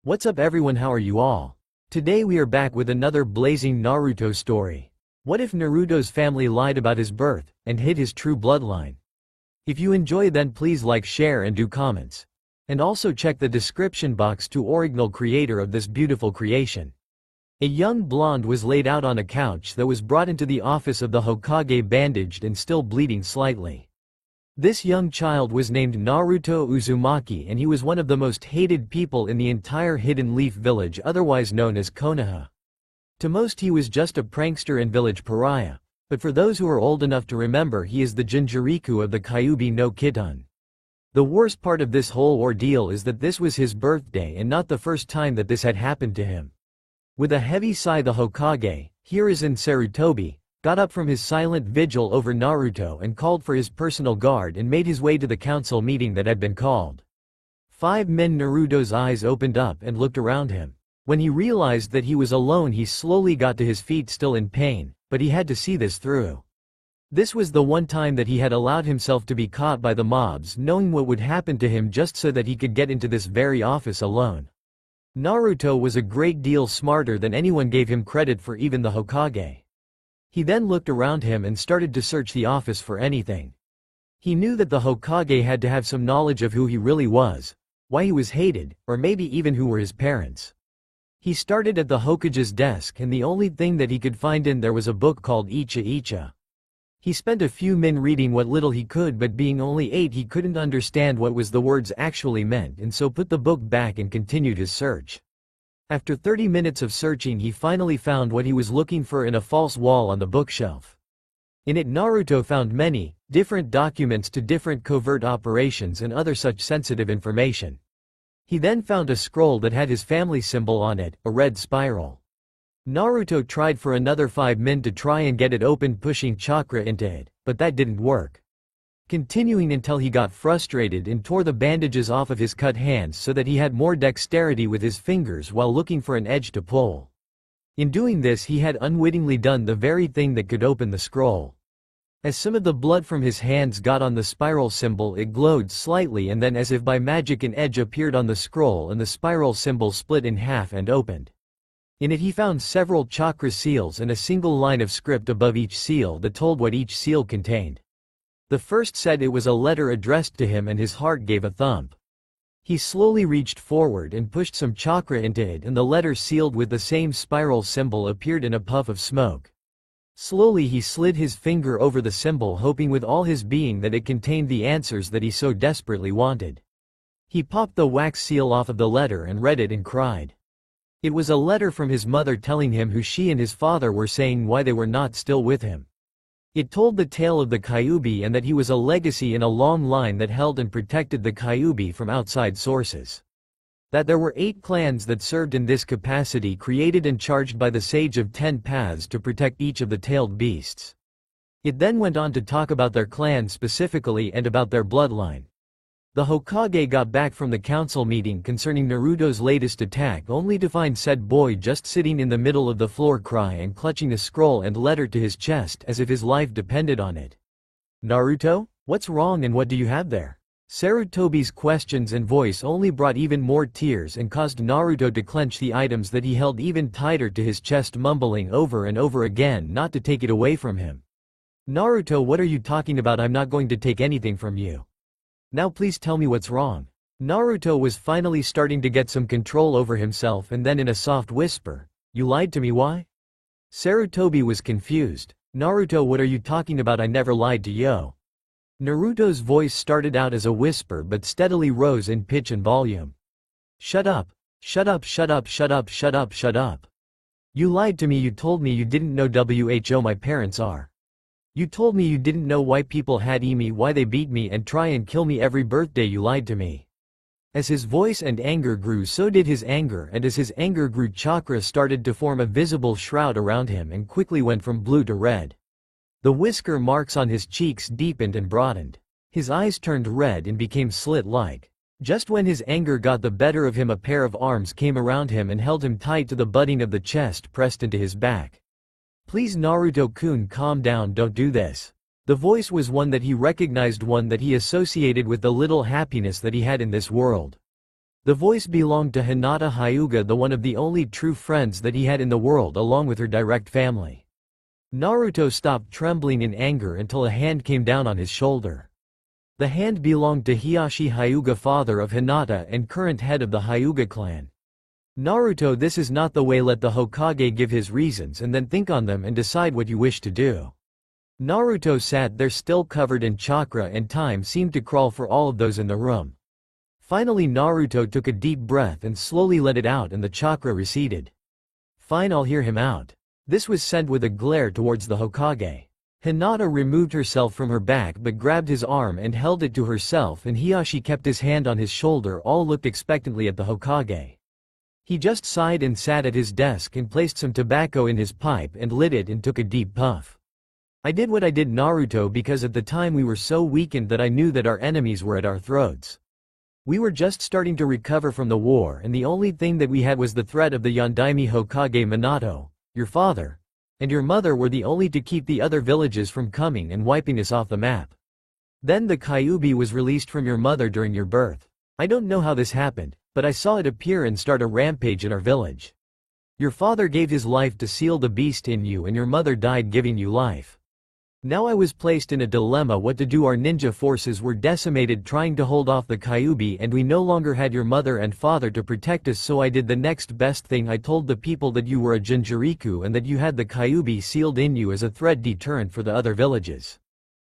What's up everyone, how are you all? Today we are back with another blazing Naruto story. What if Naruto's family lied about his birth, and hid his true bloodline? If you enjoy then please like, share and do comments. And also check the description box to original creator of this beautiful creation. A young blonde was laid out on a couch that was brought into the office of the Hokage bandaged and still bleeding slightly. This young child was named Naruto Uzumaki and he was one of the most hated people in the entire Hidden Leaf village, otherwise known as Konoha. To most he was just a prankster and village pariah, but for those who are old enough to remember, he is the Jinchuriku of the Kyuubi no Kitan. The worst part of this whole ordeal is that this was his birthday and not the first time that this had happened to him. With a heavy sigh the Hokage, Hiruzen Sarutobi, got up from his silent vigil over Naruto and called for his personal guard and made his way to the council meeting that had been called. 5 men. Naruto's eyes opened up and looked around him. When he realized that he was alone he slowly got to his feet, still in pain, but he had to see this through. This was the one time that he had allowed himself to be caught by the mobs, knowing what would happen to him just so that he could get into this very office alone. Naruto was a great deal smarter than anyone gave him credit for, even the Hokage. He then looked around him and started to search the office for anything. He knew that the Hokage had to have some knowledge of who he really was, why he was hated, or maybe even who were his parents. He started at the Hokage's desk and the only thing that he could find in there was a book called Icha Icha. He spent a few min reading what little he could, but being only 8 he couldn't understand what was the words actually meant, and so put the book back and continued his search. After 30 minutes of searching he finally found what he was looking for in a false wall on the bookshelf. In it Naruto found many different documents to different covert operations and other such sensitive information. He then found a scroll that had his family symbol on it, a red spiral. Naruto tried for another 5 min to try and get it open, pushing chakra into it, but that didn't work. Continuing until he got frustrated and tore the bandages off of his cut hands so that he had more dexterity with his fingers while looking for an edge to pull. In doing this he had unwittingly done the very thing that could open the scroll. As some of the blood from his hands got on the spiral symbol it glowed slightly, and then as if by magic an edge appeared on the scroll and the spiral symbol split in half and opened. In it he found several chakra seals and a single line of script above each seal that told what each seal contained. The first said it was a letter addressed to him and his heart gave a thump. He slowly reached forward and pushed some chakra into it and the letter sealed with the same spiral symbol appeared in a puff of smoke. Slowly he slid his finger over the symbol, hoping with all his being that it contained the answers that he so desperately wanted. He popped the wax seal off of the letter and read it and cried. It was a letter from his mother telling him who she and his father were, saying why they were not still with him. It told the tale of the Kyuubi and that he was a legacy in a long line that held and protected the Kyuubi from outside sources. That there were 8 clans that served in this capacity, created and charged by the Sage of 10 Paths to protect each of the tailed beasts. It then went on to talk about their clan specifically and about their bloodline. The Hokage got back from the council meeting concerning Naruto's latest attack only to find said boy just sitting in the middle of the floor crying and clutching a scroll and letter to his chest as if his life depended on it. Naruto, what's wrong and what do you have there? Sarutobi's questions and voice only brought even more tears and caused Naruto to clench the items that he held even tighter to his chest, mumbling over and over again not to take it away from him. Naruto, what are you talking about? I'm not going to take anything from you. Now please tell me what's wrong. Naruto was finally starting to get some control over himself, and then in a soft whisper, you lied to me, why? Sarutobi was confused. Naruto, what are you talking about? I never lied to you. Naruto's voice started out as a whisper but steadily rose in pitch and volume. Shut up. Shut up, shut up, shut up, shut up, shut up. You lied to me. You told me you didn't know who my parents are. You told me you didn't know why people had me, why they beat me and try and kill me every birthday. You lied to me. As his voice and anger grew, so did his anger, and as his anger grew, chakra started to form a visible shroud around him and quickly went from blue to red. The whisker marks on his cheeks deepened and broadened. His eyes turned red and became slit-like. Just when his anger got the better of him, a pair of arms came around him and held him tight to the budding of the chest pressed into his back. Please Naruto-kun, calm down, don't do this. The voice was one that he recognized, one that he associated with the little happiness that he had in this world. The voice belonged to Hinata Hyuga, the one of the only true friends that he had in the world along with her direct family. Naruto stopped trembling in anger until a hand came down on his shoulder. The hand belonged to Hiashi Hyuga, father of Hinata and current head of the Hyuga clan. Naruto, this is not the way. Let the Hokage give his reasons and then think on them and decide what you wish to do. Naruto sat there still covered in chakra, and time seemed to crawl for all of those in the room. Finally Naruto took a deep breath and slowly let it out, and the chakra receded. Fine, I'll hear him out. This was sent with a glare towards the Hokage. Hinata removed herself from her back but grabbed his arm and held it to herself, and Hiashi kept his hand on his shoulder. All looked expectantly at the Hokage. He just sighed and sat at his desk and placed some tobacco in his pipe and lit it and took a deep puff. I did what I did, Naruto, because at the time we were so weakened that I knew that our enemies were at our throats. We were just starting to recover from the war, and the only thing that we had was the threat of the Yondaime Hokage. Minato, your father, and your mother were the only to keep the other villages from coming and wiping us off the map. Then the Kyuubi was released from your mother during your birth. I don't know how this happened, but I saw it appear and start a rampage in our village. Your father gave his life to seal the beast in you, and your mother died giving you life. Now I was placed in a dilemma what to do. Our ninja forces were decimated trying to hold off the Kyuubi, and we no longer had your mother and father to protect us, so I did the next best thing. I told the people that you were a Jinchuriku and that you had the Kyuubi sealed in you as a threat deterrent for the other villages.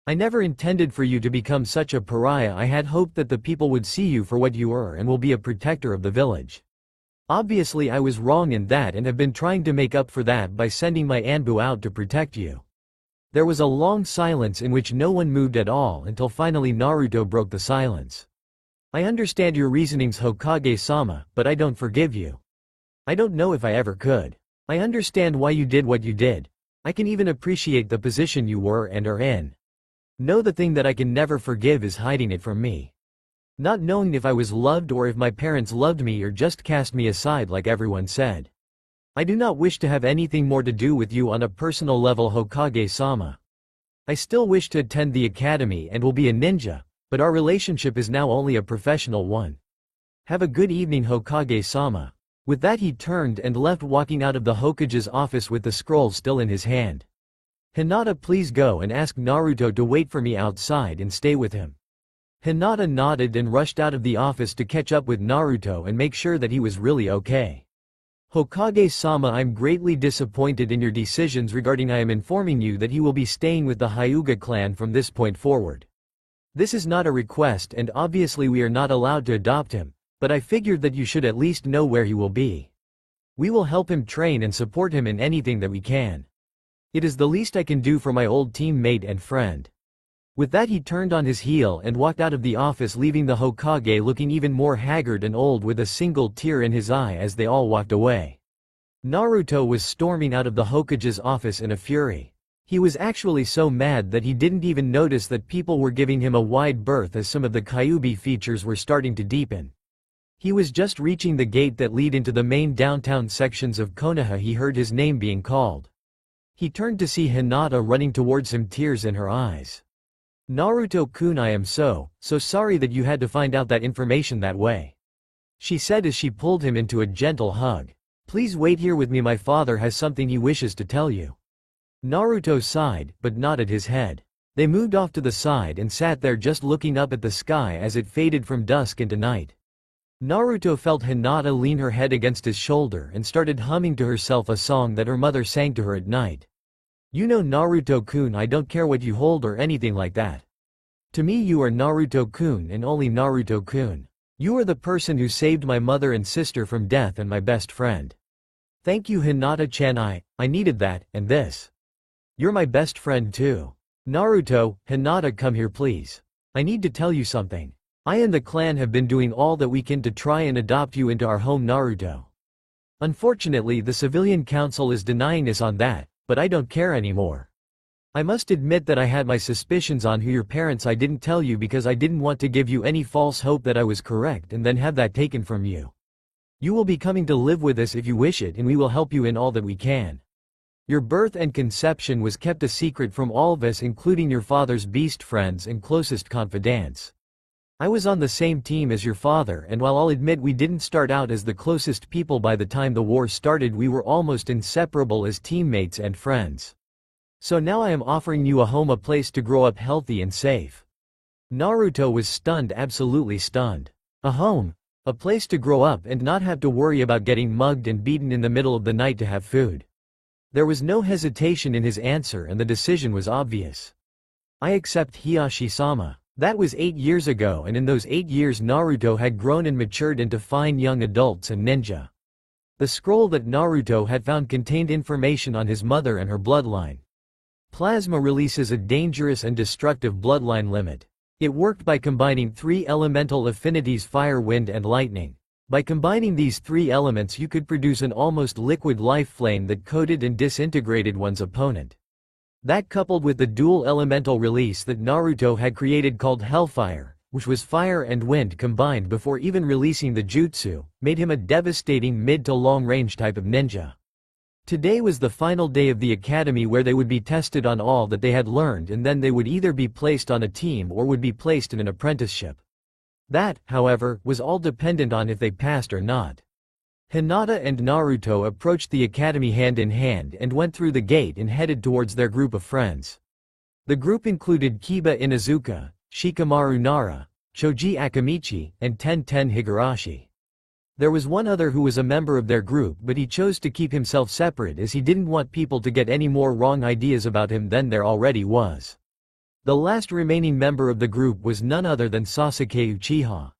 I never intended for you to become such a pariah. I had hoped that the people would see you for what you were and will be a protector of the village. Obviously I was wrong in that and have been trying to make up for that by sending my Anbu out to protect you. There was a long silence in which no one moved at all until finally Naruto broke the silence. I understand your reasonings, Hokage-sama, but I don't forgive you. I don't know if I ever could. I understand why you did what you did. I can even appreciate the position you were and are in. No, the thing that I can never forgive is hiding it from me. Not knowing if I was loved or if my parents loved me or just cast me aside like everyone said. I do not wish to have anything more to do with you on a personal level, Hokage-sama. I still wish to attend the academy and will be a ninja, but our relationship is now only a professional one. Have a good evening, Hokage-sama. With that he turned and left, walking out of the Hokage's office with the scroll still in his hand. Hinata, please go and ask Naruto to wait for me outside and stay with him. Hinata nodded and rushed out of the office to catch up with Naruto and make sure that he was really okay. Hokage-sama, I'm greatly disappointed in your decisions regarding. I am informing you that he will be staying with the Hyuga clan from this point forward. This is not a request and obviously we are not allowed to adopt him, but I figured that you should at least know where he will be. We will help him train and support him in anything that we can. It is the least I can do for my old teammate and friend. With that he turned on his heel and walked out of the office, leaving the Hokage looking even more haggard and old with a single tear in his eye as they all walked away. Naruto was storming out of the Hokage's office in a fury. He was actually so mad that he didn't even notice that people were giving him a wide berth as some of the Kyuubi features were starting to deepen. He was just reaching the gate that lead into the main downtown sections of Konoha. He heard his name being called. He turned to see Hinata running towards him, tears in her eyes. Naruto-kun, I am so sorry that you had to find out that information that way, she said as she pulled him into a gentle hug. Please wait here with me, my father has something he wishes to tell you. Naruto sighed, but nodded his head. They moved off to the side and sat there just looking up at the sky as it faded from dusk into night. Naruto felt Hinata lean her head against his shoulder and started humming to herself a song that her mother sang to her at night. You know, Naruto-kun, I don't care what you hold or anything like that. To me you are Naruto-kun and only Naruto-kun. You are the person who saved my mother and sister from death and my best friend. Thank you, Hinata-chan. I needed that, and this. You're my best friend too. Naruto, Hinata, come here please. I need to tell you something. I and the clan have been doing all that we can to try and adopt you into our home, Naruto. Unfortunately the civilian council is denying us on that. But I don't care anymore. I must admit that I had my suspicions on who your parents. I didn't tell you because I didn't want to give you any false hope that I was correct and then have that taken from you. You will be coming to live with us if you wish it, and we will help you in all that we can. Your birth and conception was kept a secret from all of us, including your father's beast friends and closest confidants. I was on the same team as your father, and while I'll admit we didn't start out as the closest people, by the time the war started we were almost inseparable as teammates and friends. So now I am offering you a home, a place to grow up healthy and safe." Naruto was stunned, absolutely stunned. A home. A place to grow up and not have to worry about getting mugged and beaten in the middle of the night to have food. There was no hesitation in his answer, and the decision was obvious. "I accept, Hiyashi-sama." That was 8 years ago, and in those 8 years Naruto had grown and matured into fine young adults and ninja. The scroll that Naruto had found contained information on his mother and her bloodline. Plasma releases a dangerous and destructive bloodline limit. It worked by combining 3 elemental affinities: fire, wind, and lightning. By combining these 3 elements you could produce an almost liquid life flame that coated and disintegrated one's opponent. That, coupled with the dual elemental release that Naruto had created called Hellfire, which was fire and wind combined before even releasing the jutsu, made him a devastating mid to long range type of ninja. Today was the final day of the academy, where they would be tested on all that they had learned, and then they would either be placed on a team or would be placed in an apprenticeship. That, however, was all dependent on if they passed or not. Hinata and Naruto approached the academy hand in hand and went through the gate and headed towards their group of friends. The group included Kiba Inuzuka, Shikamaru Nara, Choji Akamichi, and Ten Higurashi. There was one other who was a member of their group, but he chose to keep himself separate as he didn't want people to get any more wrong ideas about him than there already was. The last remaining member of the group was none other than Sasuke Uchiha.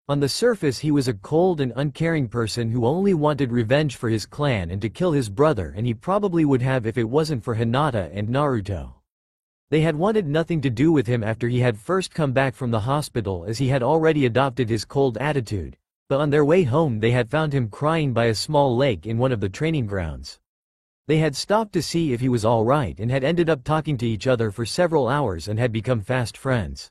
On the surface he was a cold and uncaring person who only wanted revenge for his clan and to kill his brother, and he probably would have if it wasn't for Hinata and Naruto. They had wanted nothing to do with him after he had first come back from the hospital, as he had already adopted his cold attitude. But on their way home they had found him crying by a small lake in one of the training grounds. They had stopped to see if he was all right and had ended up talking to each other for several hours and had become fast friends.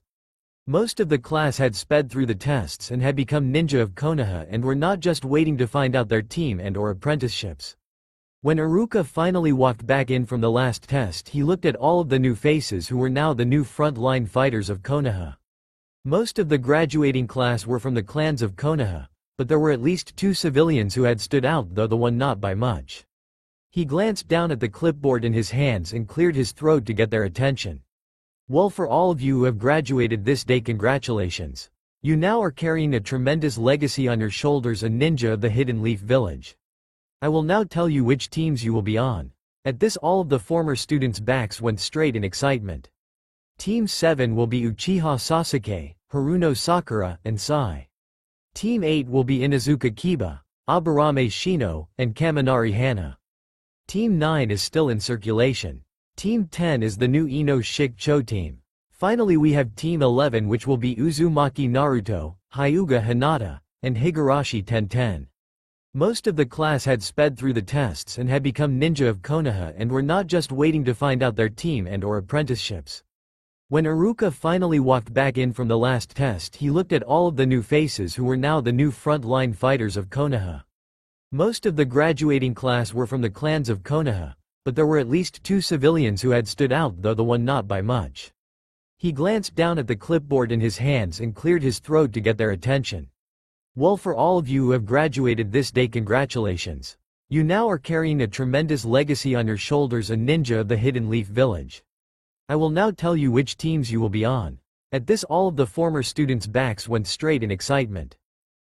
Most of the class had sped through the tests and had become ninja of Konoha and were not just waiting to find out their team and or apprenticeships. When Iruka finally walked back in from the last test, he looked at all of the new faces who were now the new front-line fighters of Konoha. Most of the graduating class were from the clans of Konoha, but there were at least 2 civilians who had stood out, though the one not by much. He glanced down at the clipboard in his hands and cleared his throat to get their attention. "Well, for all of you who have graduated this day, congratulations. You now are carrying a tremendous legacy on your shoulders, a ninja of the Hidden Leaf Village. I will now tell you which teams you will be on." At this all of the former students' backs went straight in excitement. Team 7 will be Uchiha Sasuke, Haruno Sakura, and Sai. Team 8 will be Inuzuka Kiba, Aburame Shino, and Kaminari Hana. Team 9 is still in circulation. Team 10 is the new Ino Shik-Cho team. Finally we have Team 11, which will be Uzumaki Naruto, Hyuga Hinata, and Higurashi Ten. Most of the class had sped through the tests and had become ninja of Konoha and were not just waiting to find out their team and or apprenticeships. When Iruka finally walked back in from the last test, he looked at all of the new faces who were now the new front-line fighters of Konoha. Most of the graduating class were from the clans of Konoha, but there were at least 2 civilians who had stood out, though the one not by much. He glanced down at the clipboard in his hands and cleared his throat to get their attention. "Well, for all of you who have graduated this day, congratulations. You now are carrying a tremendous legacy on your shoulders, a ninja of the Hidden Leaf Village. I will now tell you which teams you will be on." At this all of the former students' backs went straight in excitement.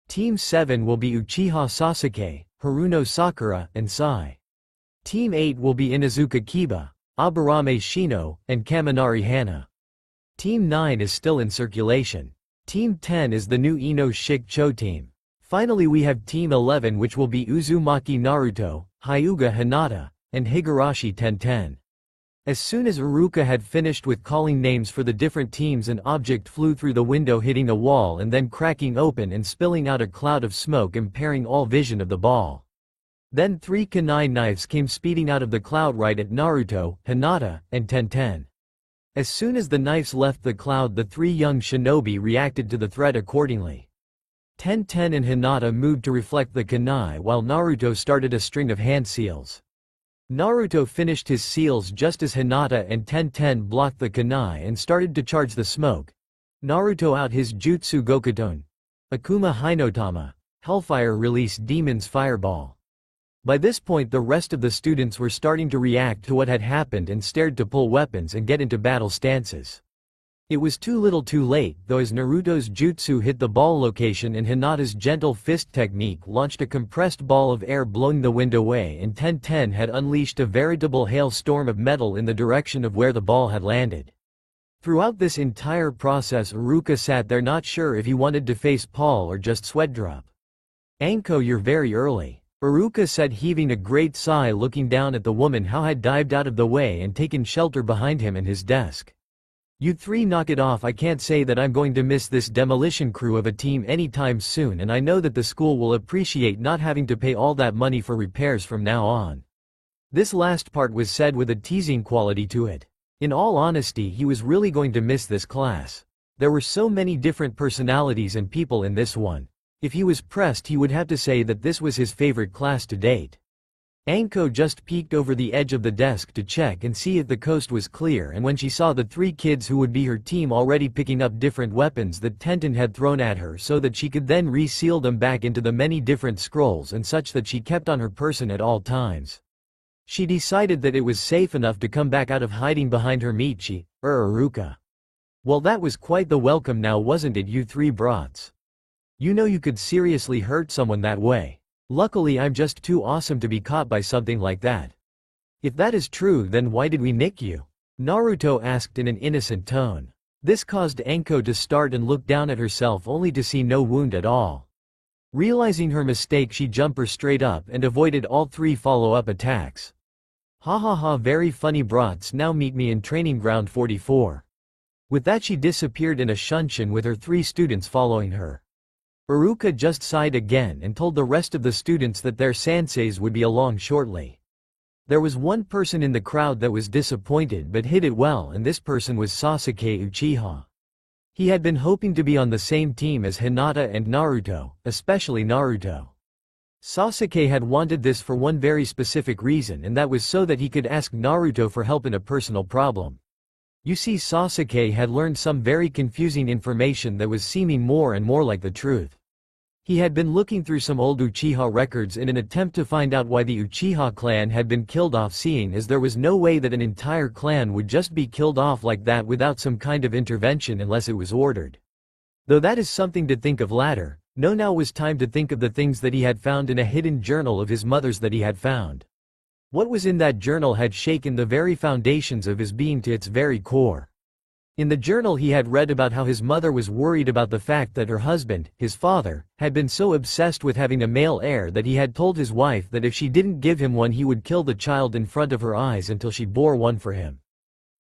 Team 7 will be Uchiha Sasuke, Haruno Sakura, and Sai. Team 8 will be Inuzuka Kiba, Aburame Shino, and Kaminari Hana. Team 9 is still in circulation. Team 10 is the new Ino Shik-Cho team. Finally we have Team 11, which will be Uzumaki Naruto, Hyuga Hinata, and Higurashi Ten. As soon as Iruka had finished with calling names for the different teams, an object flew through the window, hitting a wall and then cracking open and spilling out a cloud of smoke, impairing all vision of the ball. Then 3 kunai knives came speeding out of the cloud right at Naruto, Hinata, and Ten. As soon as the knives left the cloud, the 3 young shinobi reacted to the threat accordingly. Ten and Hinata moved to reflect the kunai, while Naruto started a string of hand seals. Naruto finished his seals just as Hinata and Ten blocked the kunai and started to charge the smoke. Naruto out his Jutsu Gokuton. Akuma Hinotama. Hellfire release Demon's Fireball. By this point the rest of the students were starting to react to what had happened and stared to pull weapons and get into battle stances. It was too little too late, though, as Naruto's jutsu hit the ball location and Hinata's gentle fist technique launched a compressed ball of air blowing the wind away, and Ten had unleashed a veritable hailstorm of metal in the direction of where the ball had landed. Throughout this entire process Iruka sat there not sure if he wanted to face Paul or just sweat drop. "Anko, you're very early," Iruka said, heaving a great sigh, looking down at the woman who had dived out of the way and taken shelter behind him and his desk. "You three knock it off. I can't say that I'm going to miss this demolition crew of a team anytime soon, and I know that the school will appreciate not having to pay all that money for repairs from now on." This last part was said with a teasing quality to it. In all honesty, he was really going to miss this class. There were so many different personalities and people in this one. If he was pressed, he would have to say that this was his favorite class to date. Anko just peeked over the edge of the desk to check and see if the coast was clear, and when she saw the three kids who would be her team already picking up different weapons that Tenten had thrown at her so that she could then reseal them back into the many different scrolls and such that she kept on her person at all times, she decided that it was safe enough to come back out of hiding behind her Michi, Iruka. Well, that was quite the welcome now, wasn't it, you three brats? You know you could seriously hurt someone that way. Luckily I'm just too awesome to be caught by something like that. If that is true, then why did we nick you? Naruto asked in an innocent tone. This caused Anko to start and look down at herself only to see no wound at all. Realizing her mistake, she jumped straight up and avoided all three follow-up attacks. "Ha ha ha, very funny brats, now meet me in training ground 44. With that she disappeared in a shunshin with her three students following her. Iruka just sighed again and told the rest of the students that their senseis would be along shortly. There was one person in the crowd that was disappointed but hid it well, and this person was Sasuke Uchiha. He had been hoping to be on the same team as Hinata and Naruto, especially Naruto. Sasuke had wanted this for one very specific reason, and that was so that he could ask Naruto for help in a personal problem. You see, Sasuke had learned some very confusing information that was seeming more and more like the truth. He had been looking through some old Uchiha records in an attempt to find out why the Uchiha clan had been killed off, seeing as there was no way that an entire clan would just be killed off like that without some kind of intervention unless it was ordered. Though that is something to think of later, no, now was time to think of the things that he had found in a hidden journal of his mother's that he had found. What was in that journal had shaken the very foundations of his being to its very core. In the journal he had read about how his mother was worried about the fact that her husband, his father, had been so obsessed with having a male heir that he had told his wife that if she didn't give him one he would kill the child in front of her eyes until she bore one for him.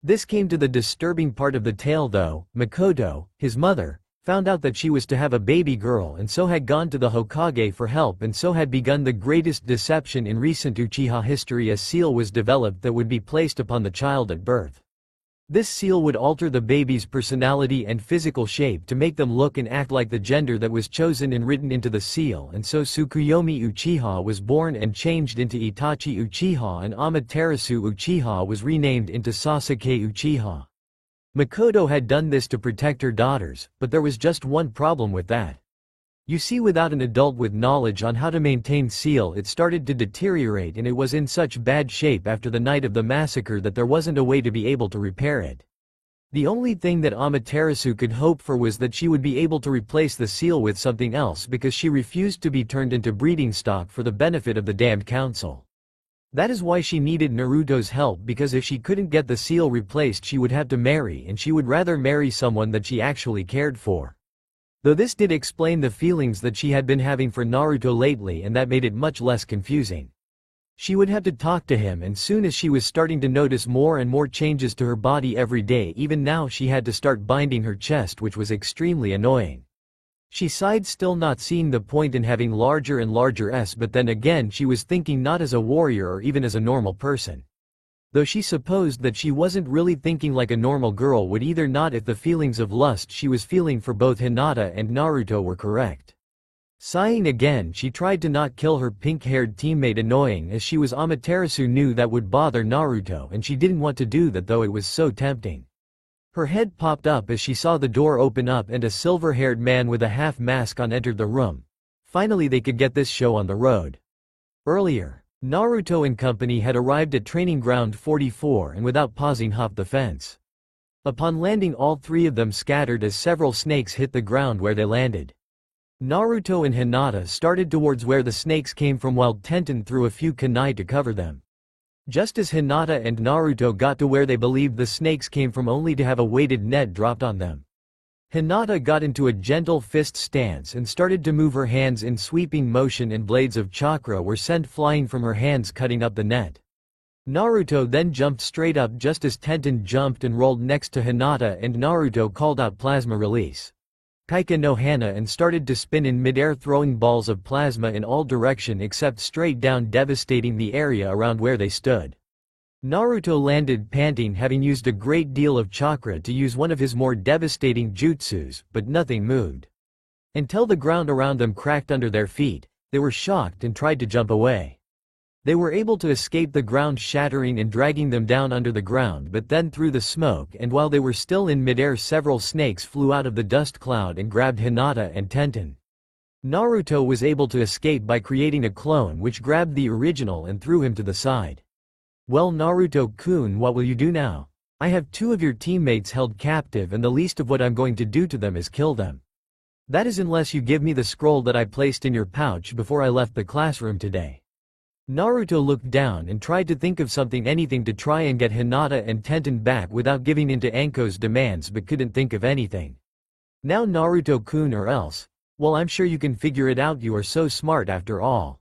This came to the disturbing part of the tale though. Makoto, his mother, found out that she was to have a baby girl and so had gone to the Hokage for help, and so had begun the greatest deception in recent Uchiha history. A seal was developed that would be placed upon the child at birth. This seal would alter the baby's personality and physical shape to make them look and act like the gender that was chosen and written into the seal, and so Tsukuyomi Uchiha was born and changed into Itachi Uchiha, and Amaterasu Uchiha was renamed into Sasuke Uchiha. Makoto had done this to protect her daughters, but there was just one problem with that. You see, without an adult with knowledge on how to maintain seal, it started to deteriorate, and it was in such bad shape after the night of the massacre that there wasn't a way to be able to repair it. The only thing that Amaterasu could hope for was that she would be able to replace the seal with something else, because she refused to be turned into breeding stock for the benefit of the damned council. That is why she needed Naruto's help, because if she couldn't get the seal replaced she would have to marry, and she would rather marry someone that she actually cared for. Though this did explain the feelings that she had been having for Naruto lately, and that made it much less confusing. She would have to talk to him, and soon as she was starting to notice more and more changes to her body every day, even now she had to start binding her chest, which was extremely annoying. She sighed, still not seeing the point in having larger and larger s, but then again she was thinking not as a warrior or even as a normal person. Though she supposed that she wasn't really thinking like a normal girl would either, not if the feelings of lust she was feeling for both Hinata and Naruto were correct. Sighing again, she tried to not kill her pink-haired teammate, annoying as she was. Amaterasu knew that would bother Naruto, and she didn't want to do that, though it was so tempting. Her head popped up as she saw the door open up and a silver-haired man with a half-mask on entered the room. Finally they could get this show on the road. Earlier, Naruto and company had arrived at Training Ground 44 and without pausing hopped the fence. Upon landing all three of them scattered as several snakes hit the ground where they landed. Naruto and Hinata started towards where the snakes came from while Tenten threw a few kunai to cover them. Just as Hinata and Naruto got to where they believed the snakes came from only to have a weighted net dropped on them. Hinata got into a gentle fist stance and started to move her hands in sweeping motion and blades of chakra were sent flying from her hands cutting up the net. Naruto then jumped straight up just as Tenten jumped and rolled next to Hinata and Naruto called out plasma release. Kaika no Hana and started to spin in midair throwing balls of plasma in all direction except straight down devastating the area around where they stood. Naruto landed panting having used a great deal of chakra to use one of his more devastating jutsus, but nothing moved. Until the ground around them cracked under their feet, they were shocked and tried to jump away. They were able to escape the ground shattering and dragging them down under the ground but then through the smoke and while they were still in midair several snakes flew out of the dust cloud and grabbed Hinata and Tenten. Naruto was able to escape by creating a clone which grabbed the original and threw him to the side. Well Naruto-kun, what will you do now? I have two of your teammates held captive and the least of what I'm going to do to them is kill them. That is unless you give me the scroll that I placed in your pouch before I left the classroom today. Naruto looked down and tried to think of anything to try and get Hinata and Tenten back without giving in to Anko's demands but couldn't think of anything. Now Naruto-kun or else, well I'm sure you can figure it out, you are so smart after all.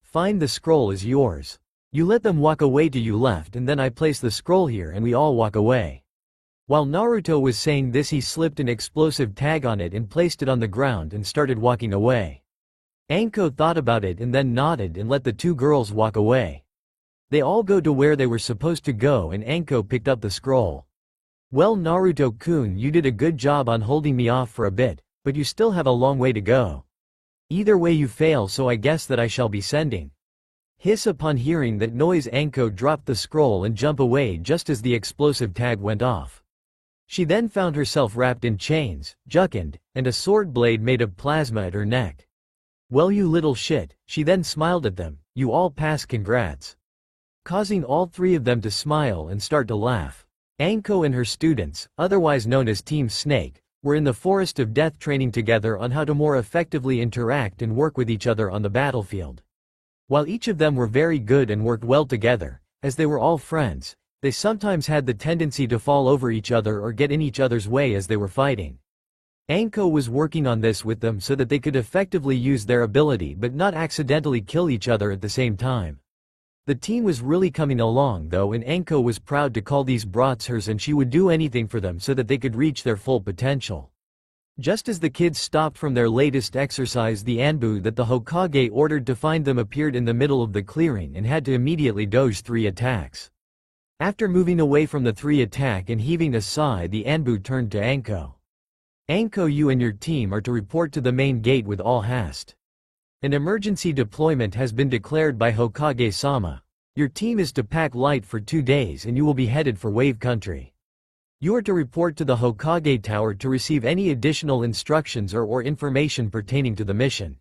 Fine, the scroll is yours. You let them walk away to you left and then I place the scroll here and we all walk away. While Naruto was saying this he slipped an explosive tag on it and placed it on the ground and started walking away. Anko thought about it and then nodded and let the two girls walk away. They all go to where they were supposed to go and Anko picked up the scroll. Well Naruto-kun, you did a good job on holding me off for a bit, but you still have a long way to go. Either way you fail, so I guess that I shall be sending. Hiss. Upon hearing that noise Anko dropped the scroll and jumped away just as the explosive tag went off. She then found herself wrapped in chains, jukened, and a sword blade made of plasma at her neck. Well you little shit, she then smiled at them, you all pass, congrats. Causing all three of them to smile and start to laugh. Anko and her students, otherwise known as Team Snake, were in the Forest of Death training together on how to more effectively interact and work with each other on the battlefield. While each of them were very good and worked well together, as they were all friends, they sometimes had the tendency to fall over each other or get in each other's way as they were fighting. Anko was working on this with them so that they could effectively use their ability but not accidentally kill each other at the same time. The team was really coming along though and Anko was proud to call these brats hers and she would do anything for them so that they could reach their full potential. Just as the kids stopped from their latest exercise, the Anbu that the Hokage ordered to find them appeared in the middle of the clearing and had to immediately dodge 3 attacks. After moving away from the 3 attack and heaving a sigh, the Anbu turned to Anko. Anko, you and your team are to report to the main gate with all haste. An emergency deployment has been declared by Hokage-sama. Your team is to pack light for 2 days and you will be headed for Wave Country. You are to report to the Hokage Tower to receive any additional instructions or information pertaining to the mission.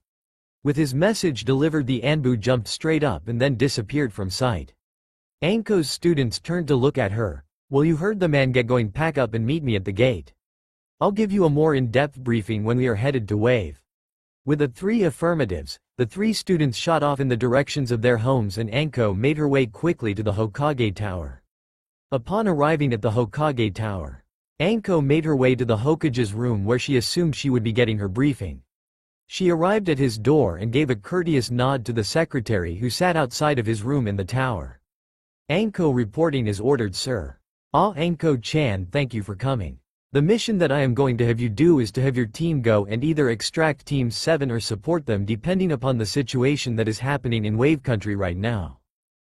With his message delivered, the Anbu jumped straight up and then disappeared from sight. Anko's students turned to look at her. Well, you heard the man, get going, pack up and meet me at the gate. I'll give you a more in-depth briefing when we are headed to Wave. With the 3 affirmatives, the 3 students shot off in the directions of their homes and Anko made her way quickly to the Hokage Tower. Upon arriving at the Hokage Tower, Anko made her way to the Hokage's room where she assumed she would be getting her briefing. She arrived at his door and gave a courteous nod to the secretary who sat outside of his room in the tower. Anko reporting as ordered, sir. Ah, Anko-chan, thank you for coming. The mission that I am going to have you do is to have your team go and either extract Team 7 or support them depending upon the situation that is happening in Wave Country right now.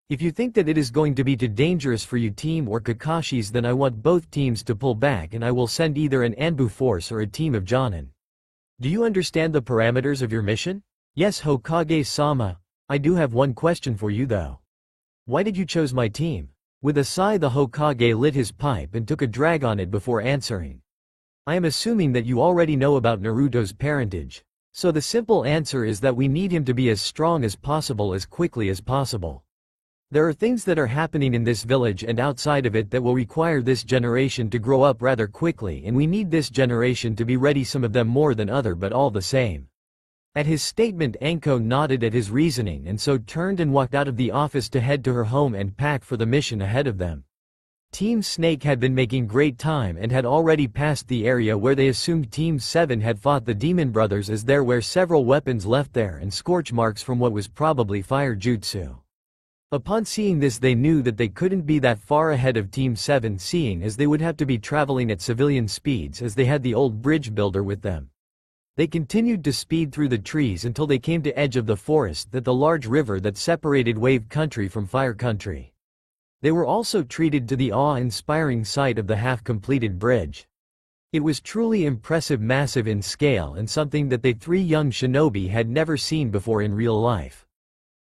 If you think that it is going to be too dangerous for you team or Kakashi's, then I want both teams to pull back and I will send either an Anbu force or a team of Jonin. Do you understand the parameters of your mission? Yes, Hokage-sama. I do have one question for you though. Why did you choose my team? With a sigh, the Hokage lit his pipe and took a drag on it before answering. I am assuming that you already know about Naruto's parentage. So the simple answer is that we need him to be as strong as possible as quickly as possible. There are things that are happening in this village and outside of it that will require this generation to grow up rather quickly, and we need this generation to be ready, some of them more than other, but all the same. At his statement, Anko nodded at his reasoning and so turned and walked out of the office to head to her home and pack for the mission ahead of them. Team Snake had been making great time and had already passed the area where they assumed Team 7 had fought the Demon Brothers, as there were several weapons left there and scorch marks from what was probably fire jutsu. Upon seeing this, they knew that they couldn't be that far ahead of Team 7, seeing as they would have to be traveling at civilian speeds as they had the old bridge builder with them. They continued to speed through the trees until they came to edge of the forest, that the large river that separated Wave Country from Fire Country. They were also treated to the awe-inspiring sight of the half-completed bridge. It was truly impressive, massive in scale, and something that they three young shinobi had never seen before in real life.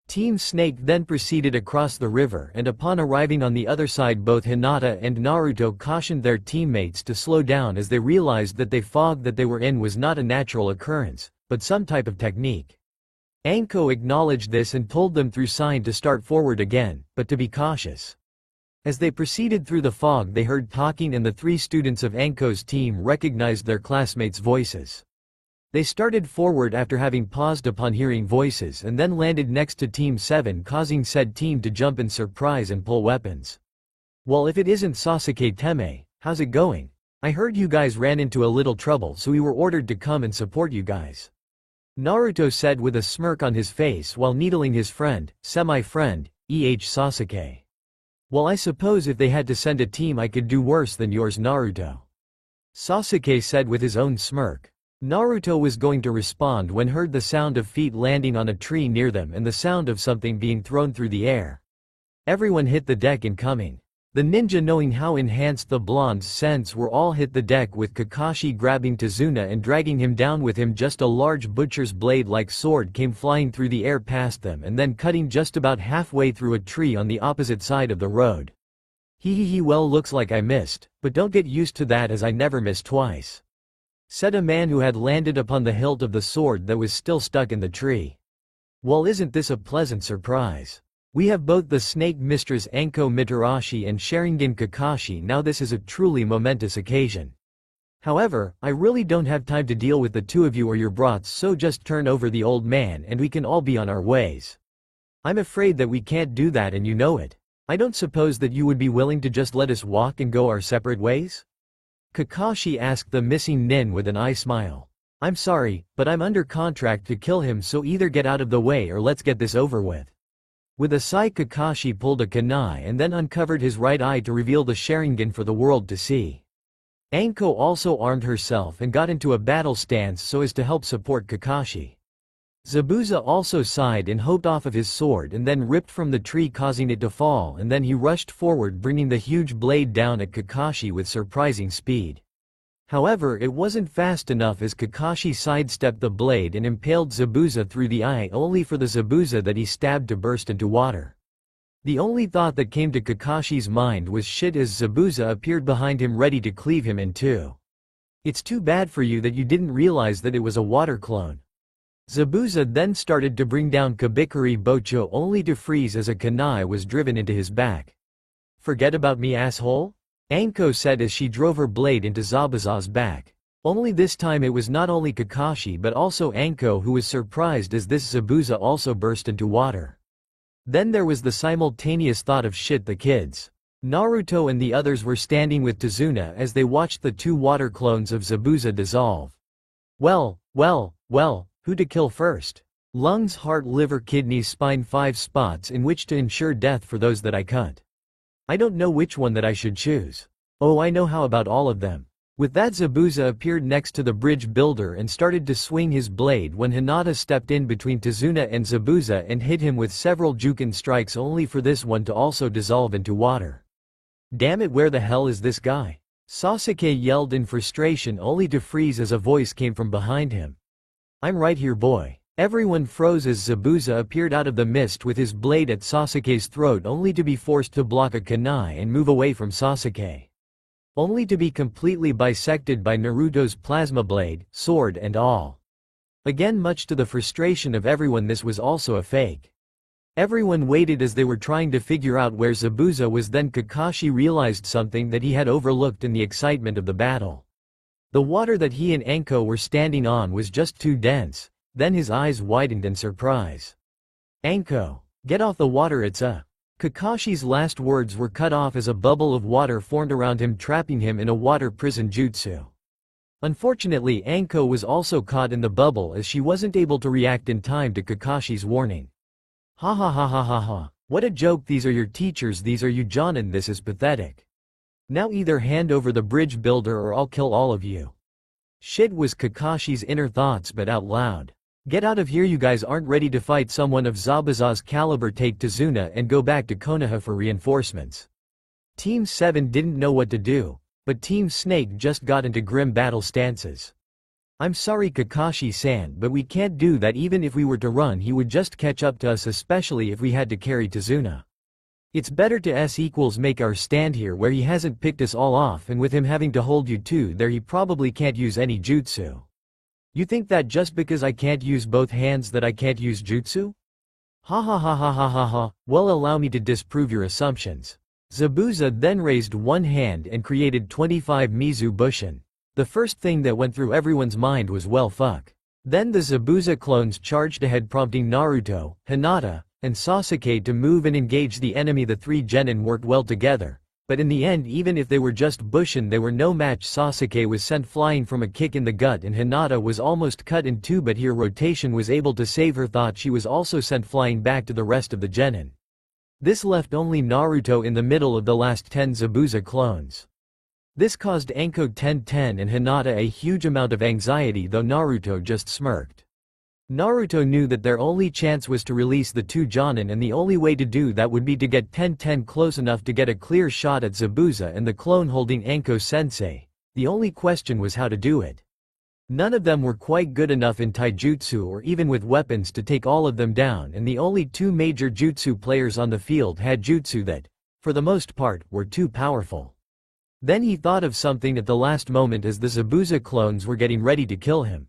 Team Snake then proceeded across the river, and upon arriving on the other side, both Hinata and Naruto cautioned their teammates to slow down as they realized that the fog that they were in was not a natural occurrence, but some type of technique. Anko acknowledged this and told them through sign to start forward again, but to be cautious. As they proceeded through the fog, they heard talking, and the three students of Anko's team recognized their classmates' voices. They started forward after having paused upon hearing voices, and then landed next to Team 7, causing said team to jump in surprise and pull weapons. "Well, if it isn't Sasuke Teme, how's it going? I heard you guys ran into a little trouble, so we were ordered to come and support you guys," Naruto said with a smirk on his face while needling his friend, semi-friend, Sasuke. "Well, I suppose if they had to send a team, I could do worse than yours, Naruto," Sasuke said with his own smirk. Naruto was going to respond when heard the sound of feet landing on a tree near them and the sound of something being thrown through the air. Everyone hit the deck incoming. The ninja, knowing how enhanced the blonde's sense were, all hit the deck, with Kakashi grabbing Tazuna and dragging him down with him. Just a large butcher's blade-like sword came flying through the air past them and then cutting just about halfway through a tree on the opposite side of the road. Hee, well, looks like I missed, but don't get used to that, as I never miss twice," said a man who had landed upon the hilt of the sword that was still stuck in the tree. "Well, isn't this a pleasant surprise? We have both the Snake Mistress Anko Mitarashi and Sharingan Kakashi now. This is a truly momentous occasion. However, I really don't have time to deal with the two of you or your brats, so just turn over the old man and we can all be on our ways." "I'm afraid that we can't do that, and you know it. I don't suppose that you would be willing to just let us walk and go our separate ways?" Kakashi asked the missing nin with an eye smile. "I'm sorry, but I'm under contract to kill him, so either get out of the way or let's get this over with." With a sigh, Kakashi pulled a kunai and then uncovered his right eye to reveal the Sharingan for the world to see. Anko also armed herself and got into a battle stance so as to help support Kakashi. Zabuza also sighed and hopped off of his sword and then ripped from the tree, causing it to fall, and then he rushed forward, bringing the huge blade down at Kakashi with surprising speed. However, it wasn't fast enough, as Kakashi sidestepped the blade and impaled Zabuza through the eye, only for the Zabuza that he stabbed to burst into water. The only thought that came to Kakashi's mind was shit, as Zabuza appeared behind him ready to cleave him in two. "It's too bad for you that you didn't realize that it was a water clone." Zabuza then started to bring down Kabikuri Bocho, only to freeze as a kunai was driven into his back. "Forget about me, asshole," Anko said as she drove her blade into Zabuza's back. Only this time it was not only Kakashi but also Anko who was surprised, as this Zabuza also burst into water. Then there was the simultaneous thought of shit, the kids. Naruto and the others were standing with Tazuna as they watched the two water clones of Zabuza dissolve. Well, who to kill first? Lungs, heart, liver, kidneys, spine, 5 spots in which to ensure death for those that I cut. I don't know which one that I should choose. Oh, I know, how about all of them? With that, Zabuza appeared next to the bridge builder and started to swing his blade when Hinata stepped in between Tazuna and Zabuza and hit him with several Juken strikes, only for this one to also dissolve into water. "Damn it, where the hell is this guy?" Sasuke yelled in frustration, only to freeze as a voice came from behind him. "I'm right here, boy. Everyone froze as Zabuza appeared out of the mist with his blade at Sasuke's throat, only to be forced to block a kunai and move away from Sasuke. Only to be completely bisected by Naruto's plasma blade, sword and all. Again, much to the frustration of everyone, this was also a fake. Everyone waited as they were trying to figure out where Zabuza was. Then Kakashi realized something that he had overlooked in the excitement of the battle. The water that he and Anko were standing on was just too dense. Then his eyes widened in surprise. "Anko, get off the water, it's a..." Kakashi's last words were cut off as a bubble of water formed around him, trapping him in a water prison jutsu. Unfortunately, Anko was also caught in the bubble as she wasn't able to react in time to Kakashi's warning. "Ha ha ha ha ha ha. What a joke, these are your teachers, these are you Jonin, this is pathetic. Now either hand over the bridge builder or I'll kill all of you." Shit was Kakashi's inner thoughts, but out loud. "Get out of here, you guys aren't ready to fight someone of Zabuza's caliber, take Tazuna and go back to Konoha for reinforcements." Team 7 didn't know what to do, but Team Snake just got into grim battle stances. "I'm sorry Kakashi-san, but we can't do that. Even if we were to run, he would just catch up to us, especially if we had to carry Tazuna. It's better to make our stand here where he hasn't picked us all off, and with him having to hold you two there he probably can't use any jutsu. You think that just because I can't use both hands that I can't use jutsu? Ha ha ha ha ha ha ha, well allow me to disprove your assumptions." Zabuza then raised one hand and created 25 Mizu Bushin. The first thing that went through everyone's mind was, well fuck. Then the Zabuza clones charged ahead, prompting Naruto, Hinata, and Sasuke to move and engage the enemy. The three genin worked well together, but in the end, even if they were just Bushin, they were no match. Sasuke was sent flying from a kick in the gut and Hinata was almost cut in two, but here rotation was able to save her. Thought she was also sent flying back to the rest of the genin. This left only Naruto in the middle of the last 10 Zabuza clones. This caused Anko Tenten and Hinata a huge amount of anxiety, though Naruto just smirked. Naruto knew that their only chance was to release the two Jonin, and the only way to do that would be to get Tenten close enough to get a clear shot at Zabuza and the clone holding Anko Sensei. The only question was how to do it. None of them were quite good enough in taijutsu or even with weapons to take all of them down, and the only two major jutsu players on the field had jutsu that, for the most part, were too powerful. Then he thought of something at the last moment as the Zabuza clones were getting ready to kill him.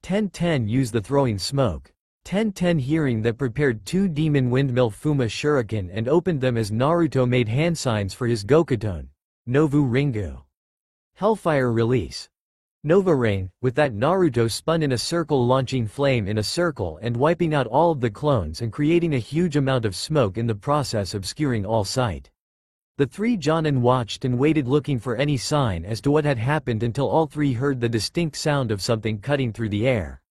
Tenten used the throwing smoke. Tenten, hearing that, prepared two demon windmill Fuma shuriken and opened them as Naruto made hand signs for his Gokuton. Novu Ringu. Hellfire release. Nova Rain. With that, Naruto spun in a circle, launching flame in a circle and wiping out all of the clones and creating a huge amount of smoke, in the process obscuring all sight. The three Jonin watched and waited, looking for any sign as to what had happened, until all three heard the distinct sound of something cutting through the air.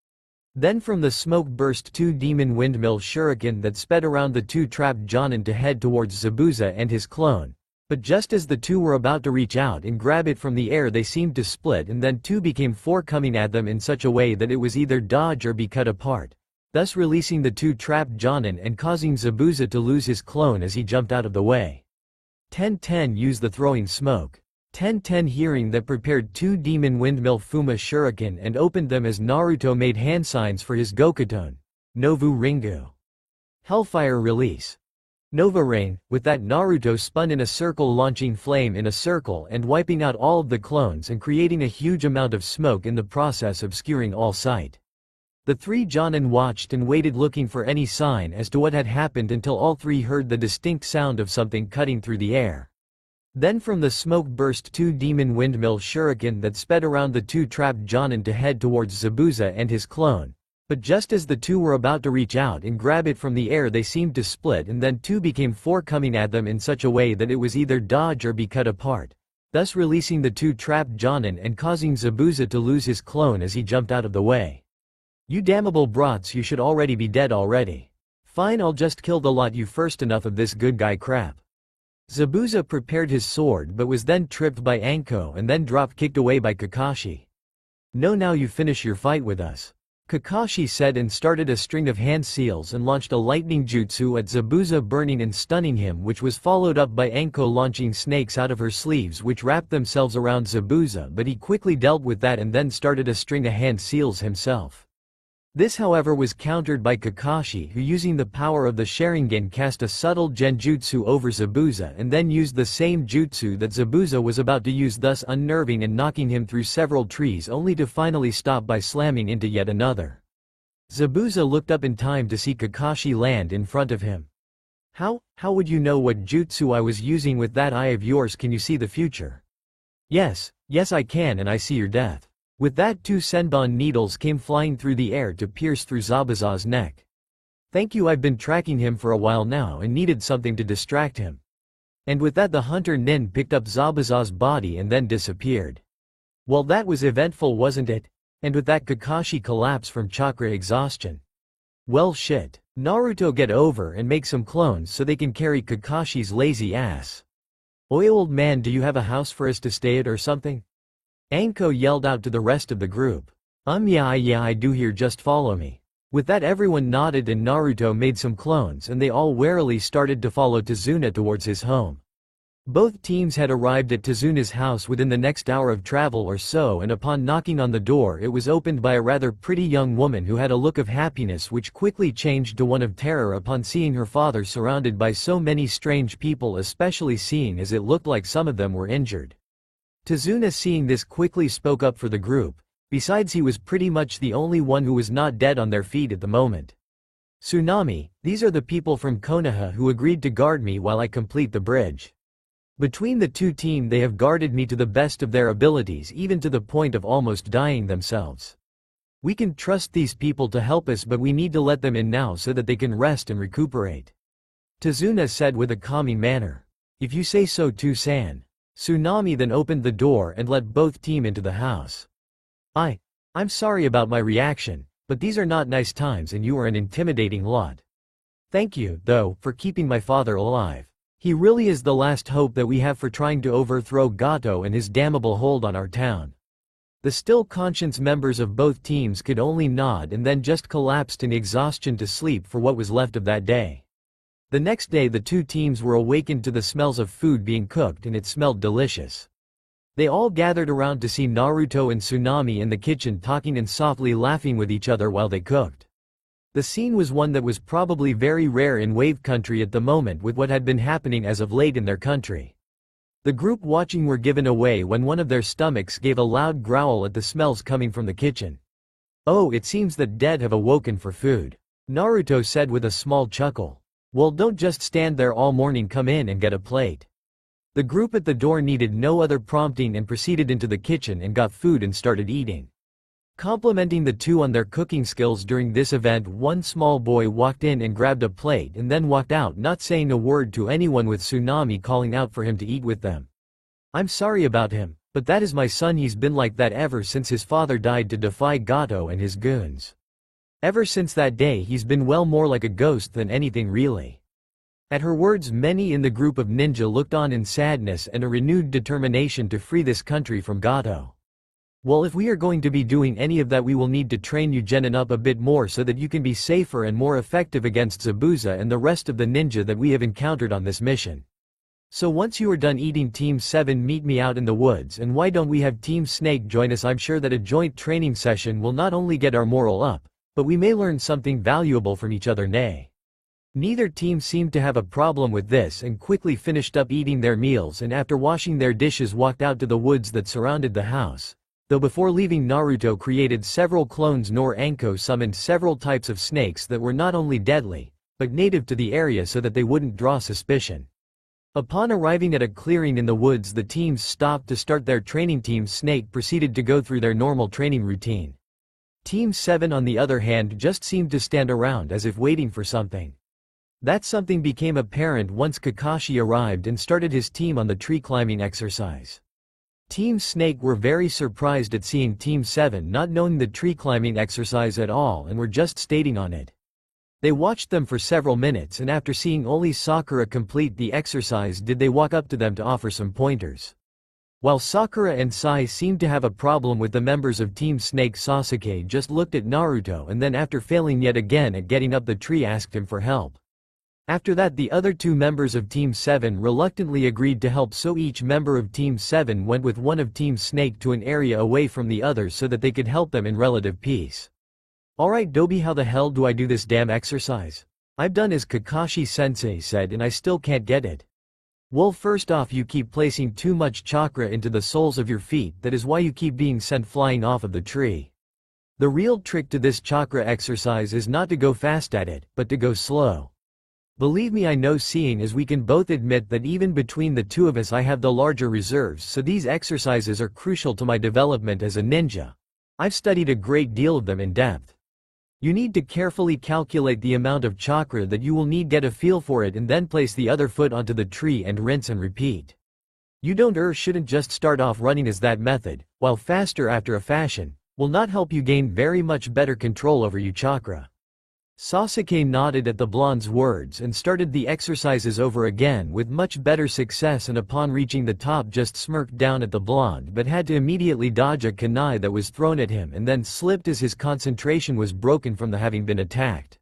Then from the smoke burst two demon windmill shuriken that sped around the two trapped Jonin to head towards Zabuza and his clone. But just as the two were about to reach out and grab it from the air, they seemed to split, and then two became four, coming at them in such a way that it was either dodge or be cut apart, thus releasing the two trapped Jonin and causing Zabuza to lose his clone as he jumped out of the way. Tenten used the throwing smoke. Tenten, hearing that, prepared two demon windmill Fuma shuriken and opened them as Naruto made hand signs for his Gokuton. Novu Ringu. Hellfire release. Nova Rain. With that, Naruto spun in a circle, launching flame in a circle and wiping out all of the clones and creating a huge amount of smoke, in the process obscuring all sight. The three Jonin watched and waited, looking for any sign as to what had happened, until all three heard the distinct sound of something cutting through the air. Then from the smoke burst two demon windmill shuriken that sped around the two trapped Jonin to head towards Zabuza and his clone. But just as the two were about to reach out and grab it from the air, they seemed to split, and then two became four, coming at them in such a way that it was either dodge or be cut apart, thus releasing the two trapped Jonin and causing Zabuza to lose his clone as he jumped out of the way. "You damnable brats, you should already be dead already. Fine, I'll just kill the lot you first, enough of this good guy crap." Zabuza prepared his sword but was then tripped by Anko and then drop-kicked away by Kakashi. "No, now you finish your fight with us," Kakashi said, and started a string of hand seals and launched a lightning jutsu at Zabuza, burning and stunning him, which was followed up by Anko launching snakes out of her sleeves which wrapped themselves around Zabuza, but he quickly dealt with that and then started a string of hand seals himself. This however was countered by Kakashi, who using the power of the Sharingan cast a subtle genjutsu over Zabuza and then used the same jutsu that Zabuza was about to use, thus unnerving and knocking him through several trees only to finally stop by slamming into yet another. Zabuza looked up in time to see Kakashi land in front of him. How would you know what jutsu I was using with that eye of yours? Can you see the future? Yes I can, and I see your death. With that, 2 senbon needles came flying through the air to pierce through Zabuza's neck. Thank you, I've been tracking him for a while now and needed something to distract him. And with that the hunter Nin picked up Zabuza's body and then disappeared. Well, that was eventful, wasn't it? And with that Kakashi collapsed from chakra exhaustion. Well shit. Naruto, get over and make some clones so they can carry Kakashi's lazy ass. Oi old man, do you have a house for us to stay at or something? Anko yelled out to the rest of the group. Yeah I do here, just follow me. With that everyone nodded and Naruto made some clones and they all warily started to follow Tazuna towards his home. Both teams had arrived at Tazuna's house within the next hour of travel or so, and upon knocking on the door it was opened by a rather pretty young woman who had a look of happiness which quickly changed to one of terror upon seeing her father surrounded by so many strange people, especially seeing as it looked like some of them were injured. Tazuna, seeing this, quickly spoke up for the group. Besides, he was pretty much the only one who was not dead on their feet at the moment. Tsunami, these are the people from Konoha who agreed to guard me while I complete the bridge. Between the two teams they have guarded me to the best of their abilities, even to the point of almost dying themselves. We can trust these people to help us, but we need to let them in now so that they can rest and recuperate. Tazuna said with a calming manner. If you say so too, San. Tsunami then opened the door and let both teams into the house. I'm sorry about my reaction, but these are not nice times and you are an intimidating lot. Thank you, though, for keeping my father alive. He really is the last hope that we have for trying to overthrow Gato and his damnable hold on our town. The still conscious members of both teams could only nod and then just collapsed in exhaustion to sleep for what was left of that day. The next day the two teams were awakened to the smells of food being cooked and it smelled delicious. They all gathered around to see Naruto and Tsunami in the kitchen talking and softly laughing with each other while they cooked. The scene was one that was probably very rare in Wave Country at the moment with what had been happening as of late in their country. The group watching were given away when one of their stomachs gave a loud growl at the smells coming from the kitchen. Oh, it seems that dead have awoken for food, Naruto said with a small chuckle. Well, don't just stand there all morning, come in and get a plate. The group at the door needed no other prompting and proceeded into the kitchen and got food and started eating. Complimenting the two on their cooking skills during this event, one small boy walked in and grabbed a plate and then walked out, not saying a word to anyone, with Tsunami calling out for him to eat with them. I'm sorry about him, but that is my son. He's been like that ever since his father died to defy Gato and his goons. Ever since that day he's been well more like a ghost than anything really. At her words many in the group of ninja looked on in sadness and a renewed determination to free this country from Gato. Well, if we are going to be doing any of that we will need to train you Genin up a bit more so that you can be safer and more effective against Zabuza and the rest of the ninja that we have encountered on this mission. So once you are done eating, Team 7 meet me out in the woods, and why don't we have Team Snake join us? I'm sure that a joint training session will not only get our morale up, but we may learn something valuable from each other. Nay. Neither team seemed to have a problem with this and quickly finished up eating their meals and after washing their dishes walked out to the woods that surrounded the house. Though before leaving Naruto created several clones, nor Anko summoned several types of snakes that were not only deadly, but native to the area so that they wouldn't draw suspicion. Upon arriving at a clearing in the woods, the teams stopped to start their training. Team Snake proceeded to go through their normal training routine. Team 7 on the other hand just seemed to stand around as if waiting for something. That something became apparent once Kakashi arrived and started his team on the tree climbing exercise. Team Snake were very surprised at seeing Team 7 not knowing the tree climbing exercise at all and were just stating on it. They watched them for several minutes and after seeing only Sakura complete the exercise did they walk up to them to offer some pointers. While Sakura and Sai seemed to have a problem with the members of Team Snake, Sasuke just looked at Naruto and then after failing yet again at getting up the tree asked him for help. After that the other two members of Team 7 reluctantly agreed to help, so each member of Team 7 went with one of Team Snake to an area away from the others so that they could help them in relative peace. Alright Dobi, how the hell do I do this damn exercise? I've done as Kakashi-sensei said and I still can't get it. Well, first off, you keep placing too much chakra into the soles of your feet, that is why you keep being sent flying off of the tree. The real trick to this chakra exercise is not to go fast at it, but to go slow. Believe me, I know, seeing as we can both admit that even between the two of us I have the larger reserves, so these exercises are crucial to my development as a ninja. I've studied a great deal of them in depth. You need to carefully calculate the amount of chakra that you will need, get a feel for it, and then place the other foot onto the tree and rinse and repeat. You shouldn't just start off running, as that method, while faster after a fashion, will not help you gain very much better control over your chakra. Sasuke nodded at the blonde's words and started the exercises over again with much better success, and upon reaching the top just smirked down at the blonde but had to immediately dodge a kunai that was thrown at him and then slipped as his concentration was broken from the having been attacked.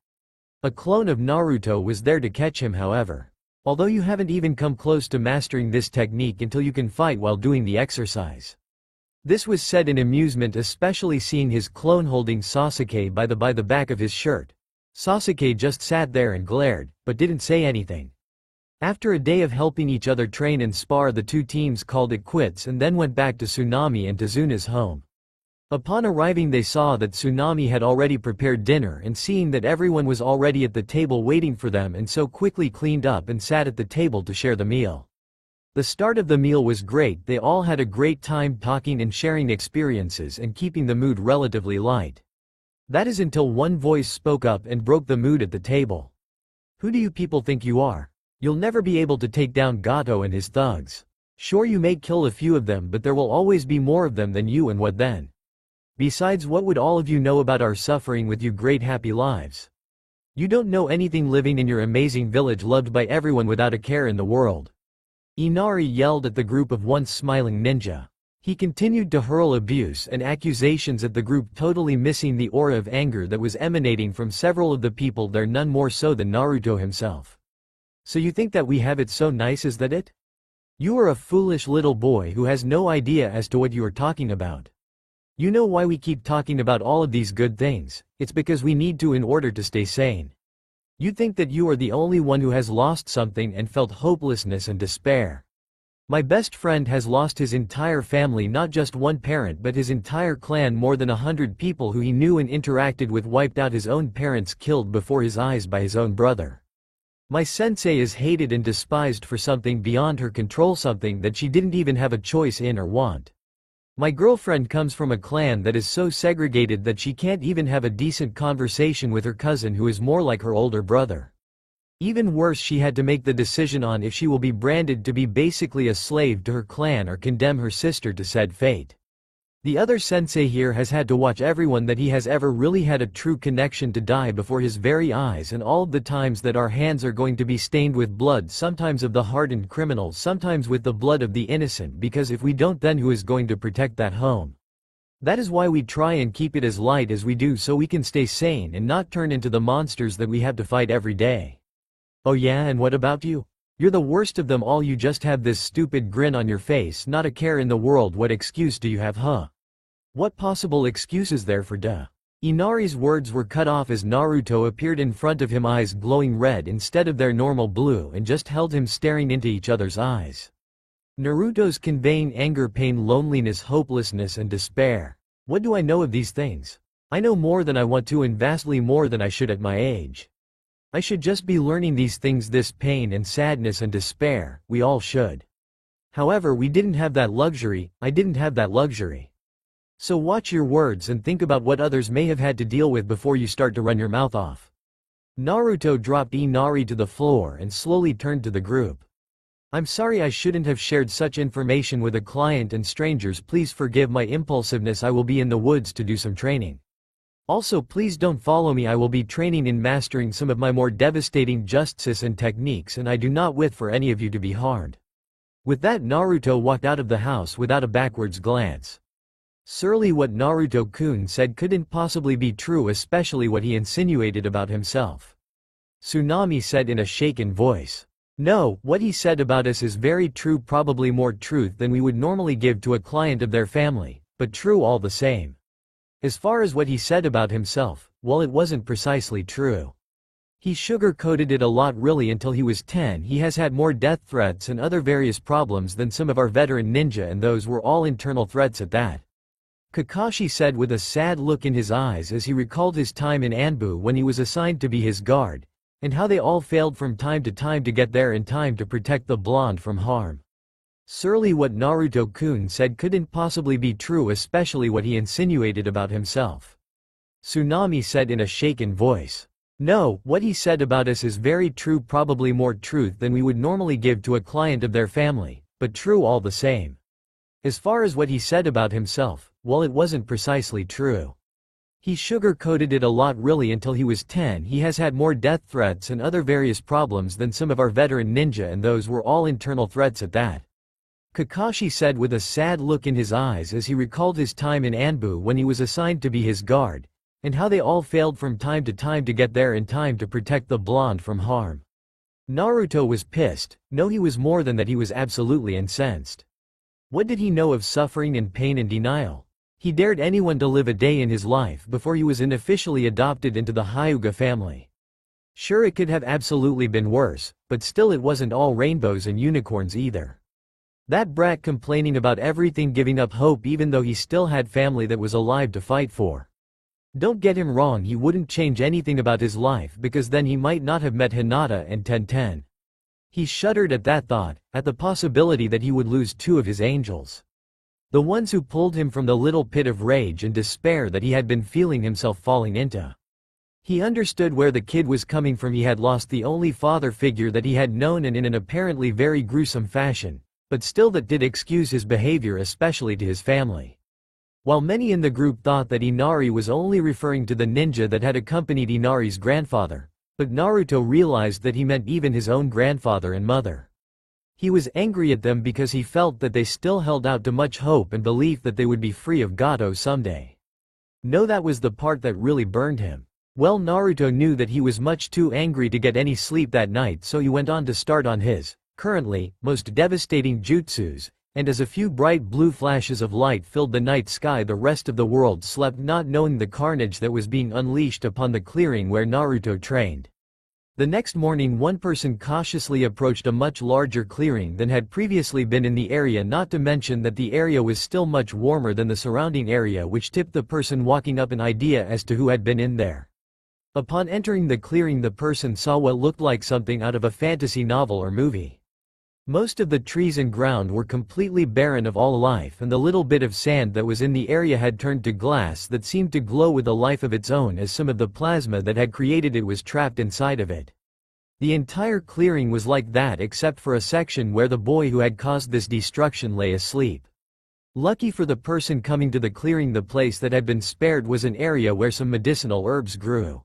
A clone of Naruto was there to catch him, however. Although you haven't even come close to mastering this technique until you can fight while doing the exercise. This was said in amusement, especially seeing his clone holding Sasuke by the back of his shirt. Sasuke just sat there and glared, but didn't say anything. After a day of helping each other train and spar, the two teams called it quits and then went back to Tsunami and Tazuna's home. Upon arriving, they saw that Tsunami had already prepared dinner, and seeing that everyone was already at the table waiting for them, and so quickly cleaned up and sat at the table to share the meal. The start of the meal was great. They all had a great time talking and sharing experiences and keeping the mood relatively light. That is until one voice spoke up and broke the mood at the table. Who do you people think you are? You'll never be able to take down Gato and his thugs. Sure, you may kill a few of them, but there will always be more of them than you, and what then? Besides, what would all of you know about our suffering with you great happy lives? You don't know anything, living in your amazing village loved by everyone without a care in the world. Inari yelled at the group of once smiling ninja. He continued to hurl abuse and accusations at the group, totally missing the aura of anger that was emanating from several of the people there, none more so than Naruto himself. So you think that we have it so nice, is that it? You are a foolish little boy who has no idea as to what you are talking about. You know why we keep talking about all of these good things? It's because we need to in order to stay sane. You think that you are the only one who has lost something and felt hopelessness and despair. My best friend has lost his entire family, not just one parent but his entire clan. More than 100 people who he knew and interacted with wiped out, his own parents killed before his eyes by his own brother. My sensei is hated and despised for something beyond her control, something that she didn't even have a choice in or want. My girlfriend comes from a clan that is so segregated that she can't even have a decent conversation with her cousin, who is more like her older brother. Even worse, she had to make the decision on if she will be branded to be basically a slave to her clan or condemn her sister to said fate. The other sensei here has had to watch everyone that he has ever really had a true connection to die before his very eyes, and all of the times that our hands are going to be stained with blood, sometimes of the hardened criminals, sometimes with the blood of the innocent, because if we don't, then who is going to protect that home? That is why we try and keep it as light as we do, so we can stay sane and not turn into the monsters that we have to fight every day. Oh yeah, and what about you? You're the worst of them all. You just have this stupid grin on your face, not a care in the world. What excuse do you have, huh? What possible excuse is there for duh? Inari's words were cut off as Naruto appeared in front of him, eyes glowing red instead of their normal blue, and just held him staring into each other's eyes. Naruto's conveying anger, pain, loneliness, hopelessness, and despair. What do I know of these things? I know more than I want to, and vastly more than I should at my age. I should just be learning these things, this pain and sadness and despair. We all should. However, we didn't have that luxury. I didn't have that luxury. So watch your words and think about what others may have had to deal with before you start to run your mouth off. Naruto dropped Inari to the floor and slowly turned to the group. I'm sorry, I shouldn't have shared such information with a client and strangers. Please forgive my impulsiveness. I will be in the woods to do some training. Also, please don't follow me. I will be training in mastering some of my more devastating justice and techniques, and I do not wish for any of you to be harmed. With that, Naruto walked out of the house without a backwards glance. Surely what Naruto-kun said couldn't possibly be true, especially what he insinuated about himself. Tsunami said in a shaken voice. No, what he said about us is very true, probably more truth than we would normally give to a client of their family, but true all the same. As far as what he said about himself, well, it wasn't precisely true. He sugar-coated it a lot really until he was 10. He has had more death threats and other various problems than some of our veteran ninja, and those were all internal threats at that. Kakashi said with a sad look in his eyes as he recalled his time in Anbu when he was assigned to be his guard, and how they all failed from time to time to get there in time to protect the blonde from harm. Surely what Naruto-kun said couldn't possibly be true, especially what he insinuated about himself. Tsunami said in a shaken voice. No, what he said about us is very true, probably more truth than we would normally give to a client of their family, but true all the same. As far as what he said about himself, well, it wasn't precisely true. He sugar-coated it a lot really until he was 10. He has had more death threats and other various problems than some of our veteran ninja, and those were all internal threats at that. Kakashi said with a sad look in his eyes as he recalled his time in Anbu when he was assigned to be his guard, and how they all failed from time to time to get there in time to protect the blonde from harm. Naruto was pissed. No, he was more than that, he was absolutely incensed. What did he know of suffering and pain and denial? He dared anyone to live a day in his life before he was unofficially adopted into the Hyuga family. Sure, it could have absolutely been worse, but still it wasn't all rainbows and unicorns either. That brat complaining about everything, giving up hope even though he still had family that was alive to fight for. Don't get him wrong, he wouldn't change anything about his life because then he might not have met Hinata and Tenten. He shuddered at that thought, at the possibility that he would lose two of his angels. The ones who pulled him from the little pit of rage and despair that he had been feeling himself falling into. He understood where the kid was coming from. He had lost the only father figure that he had known, and in an apparently very gruesome fashion, but still that did excuse his behavior, especially to his family. While many in the group thought that Inari was only referring to the ninja that had accompanied Inari's grandfather, but Naruto realized that he meant even his own grandfather and mother. He was angry at them because he felt that they still held out to much hope and belief that they would be free of Gato someday. No, that was the part that really burned him. Well, Naruto knew that he was much too angry to get any sleep that night, so he went on to start on his, currently, most devastating jutsus, and as a few bright blue flashes of light filled the night sky, the rest of the world slept, not knowing the carnage that was being unleashed upon the clearing where Naruto trained. The next morning, one person cautiously approached a much larger clearing than had previously been in the area, not to mention that the area was still much warmer than the surrounding area, which tipped the person walking up an idea as to who had been in there. Upon entering the clearing, the person saw what looked like something out of a fantasy novel or movie. Most of the trees and ground were completely barren of all life, and the little bit of sand that was in the area had turned to glass that seemed to glow with a life of its own, as some of the plasma that had created it was trapped inside of it. The entire clearing was like that except for a section where the boy who had caused this destruction lay asleep. Lucky for the person coming to the clearing, the place that had been spared was an area where some medicinal herbs grew.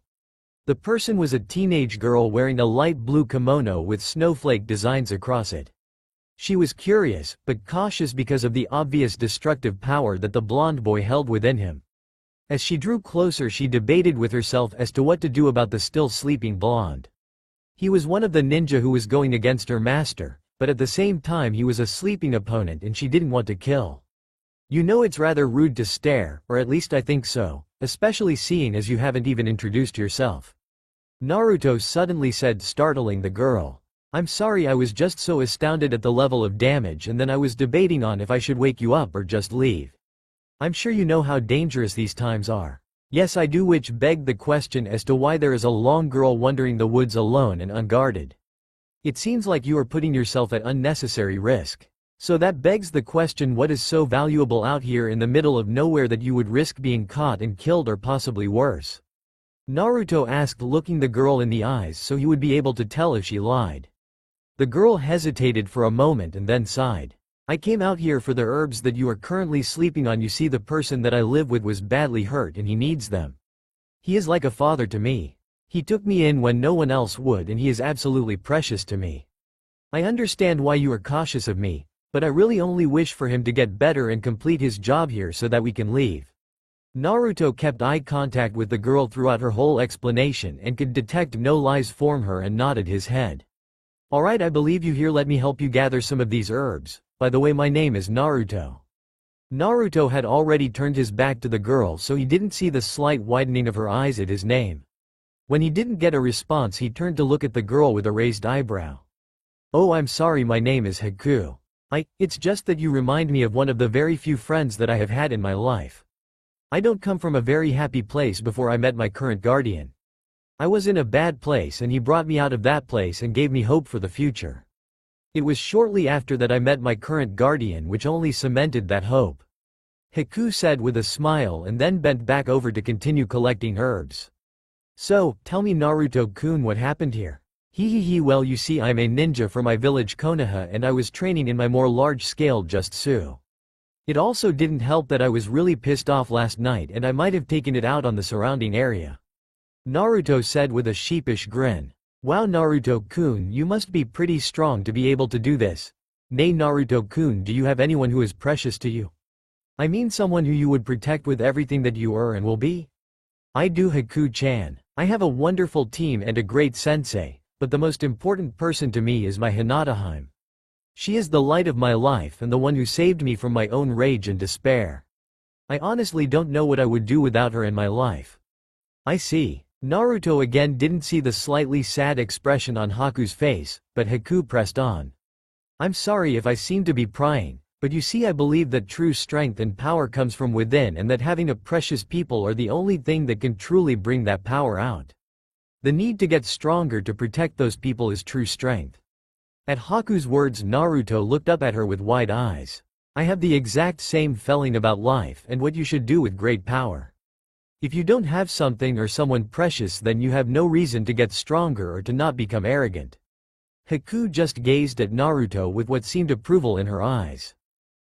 The person was a teenage girl wearing a light blue kimono with snowflake designs across it. She was curious, but cautious because of the obvious destructive power that the blonde boy held within him. As she drew closer, she debated with herself as to what to do about the still sleeping blonde. He was one of the ninja who was going against her master, but at the same time he was a sleeping opponent and she didn't want to kill. You know, it's rather rude to stare, or at least I think so, especially seeing as you haven't even introduced yourself. Naruto suddenly said, startling the girl. I'm sorry, I was just so astounded at the level of damage, and then I was debating on if I should wake you up or just leave. I'm sure you know how dangerous these times are. Yes, I do, which begged the question as to why there is a long girl wandering the woods alone and unguarded. It seems like you are putting yourself at unnecessary risk. So that begs the question, what is so valuable out here in the middle of nowhere that you would risk being caught and killed, or possibly worse? Naruto asked, looking the girl in the eyes so he would be able to tell if she lied. The girl hesitated for a moment and then sighed. I came out here for the herbs that you are currently sleeping on. You see, the person that I live with was badly hurt and he needs them. He is like a father to me. He took me in when no one else would, and he is absolutely precious to me. I understand why you are cautious of me, but I really only wish for him to get better and complete his job here so that we can leave. Naruto kept eye contact with the girl throughout her whole explanation and could detect no lies from her, and nodded his head. Alright, I believe you. Here, let me help you gather some of these herbs. By the way, my name is Naruto. Naruto had already turned his back to the girl, so he didn't see the slight widening of her eyes at his name. When he didn't get a response, he turned to look at the girl with a raised eyebrow. "Oh, I'm sorry, my name is Haku. It's just that you remind me of one of the very few friends that I have had in my life. I don't come from a very happy place before I met my current guardian. I was in a bad place and he brought me out of that place and gave me hope for the future. It was shortly after that I met my current guardian, which only cemented that hope," Haku said with a smile and then bent back over to continue collecting herbs. "So, tell me Naruto-kun, what happened here?" Well, you see, I'm a ninja from my village Konoha and I was training in my more large-scale Jutsu. It also didn't help that I was really pissed off last night and I might have taken it out on the surrounding area," Naruto said with a sheepish grin. "Wow, Naruto-kun, you must be pretty strong to be able to do this. Nay, Naruto-kun, do you have anyone who is precious to you? I mean someone who you would protect with everything that you are and will be?" "I do, Haku-chan. I have a wonderful team and a great sensei, but the most important person to me is my Hinataheim. She is the light of my life and the one who saved me from my own rage and despair. I honestly don't know what I would do without her in my life." "I see." Naruto again didn't see the slightly sad expression on Haku's face, but Haku pressed on. "I'm sorry if I seem to be prying, but you see, I believe that true strength and power comes from within and that having a precious people are the only thing that can truly bring that power out. The need to get stronger to protect those people is true strength." At Haku's words, Naruto looked up at her with wide eyes. "I have the exact same feeling about life and what you should do with great power. If you don't have something or someone precious, then you have no reason to get stronger or to not become arrogant." Haku just gazed at Naruto with what seemed approval in her eyes.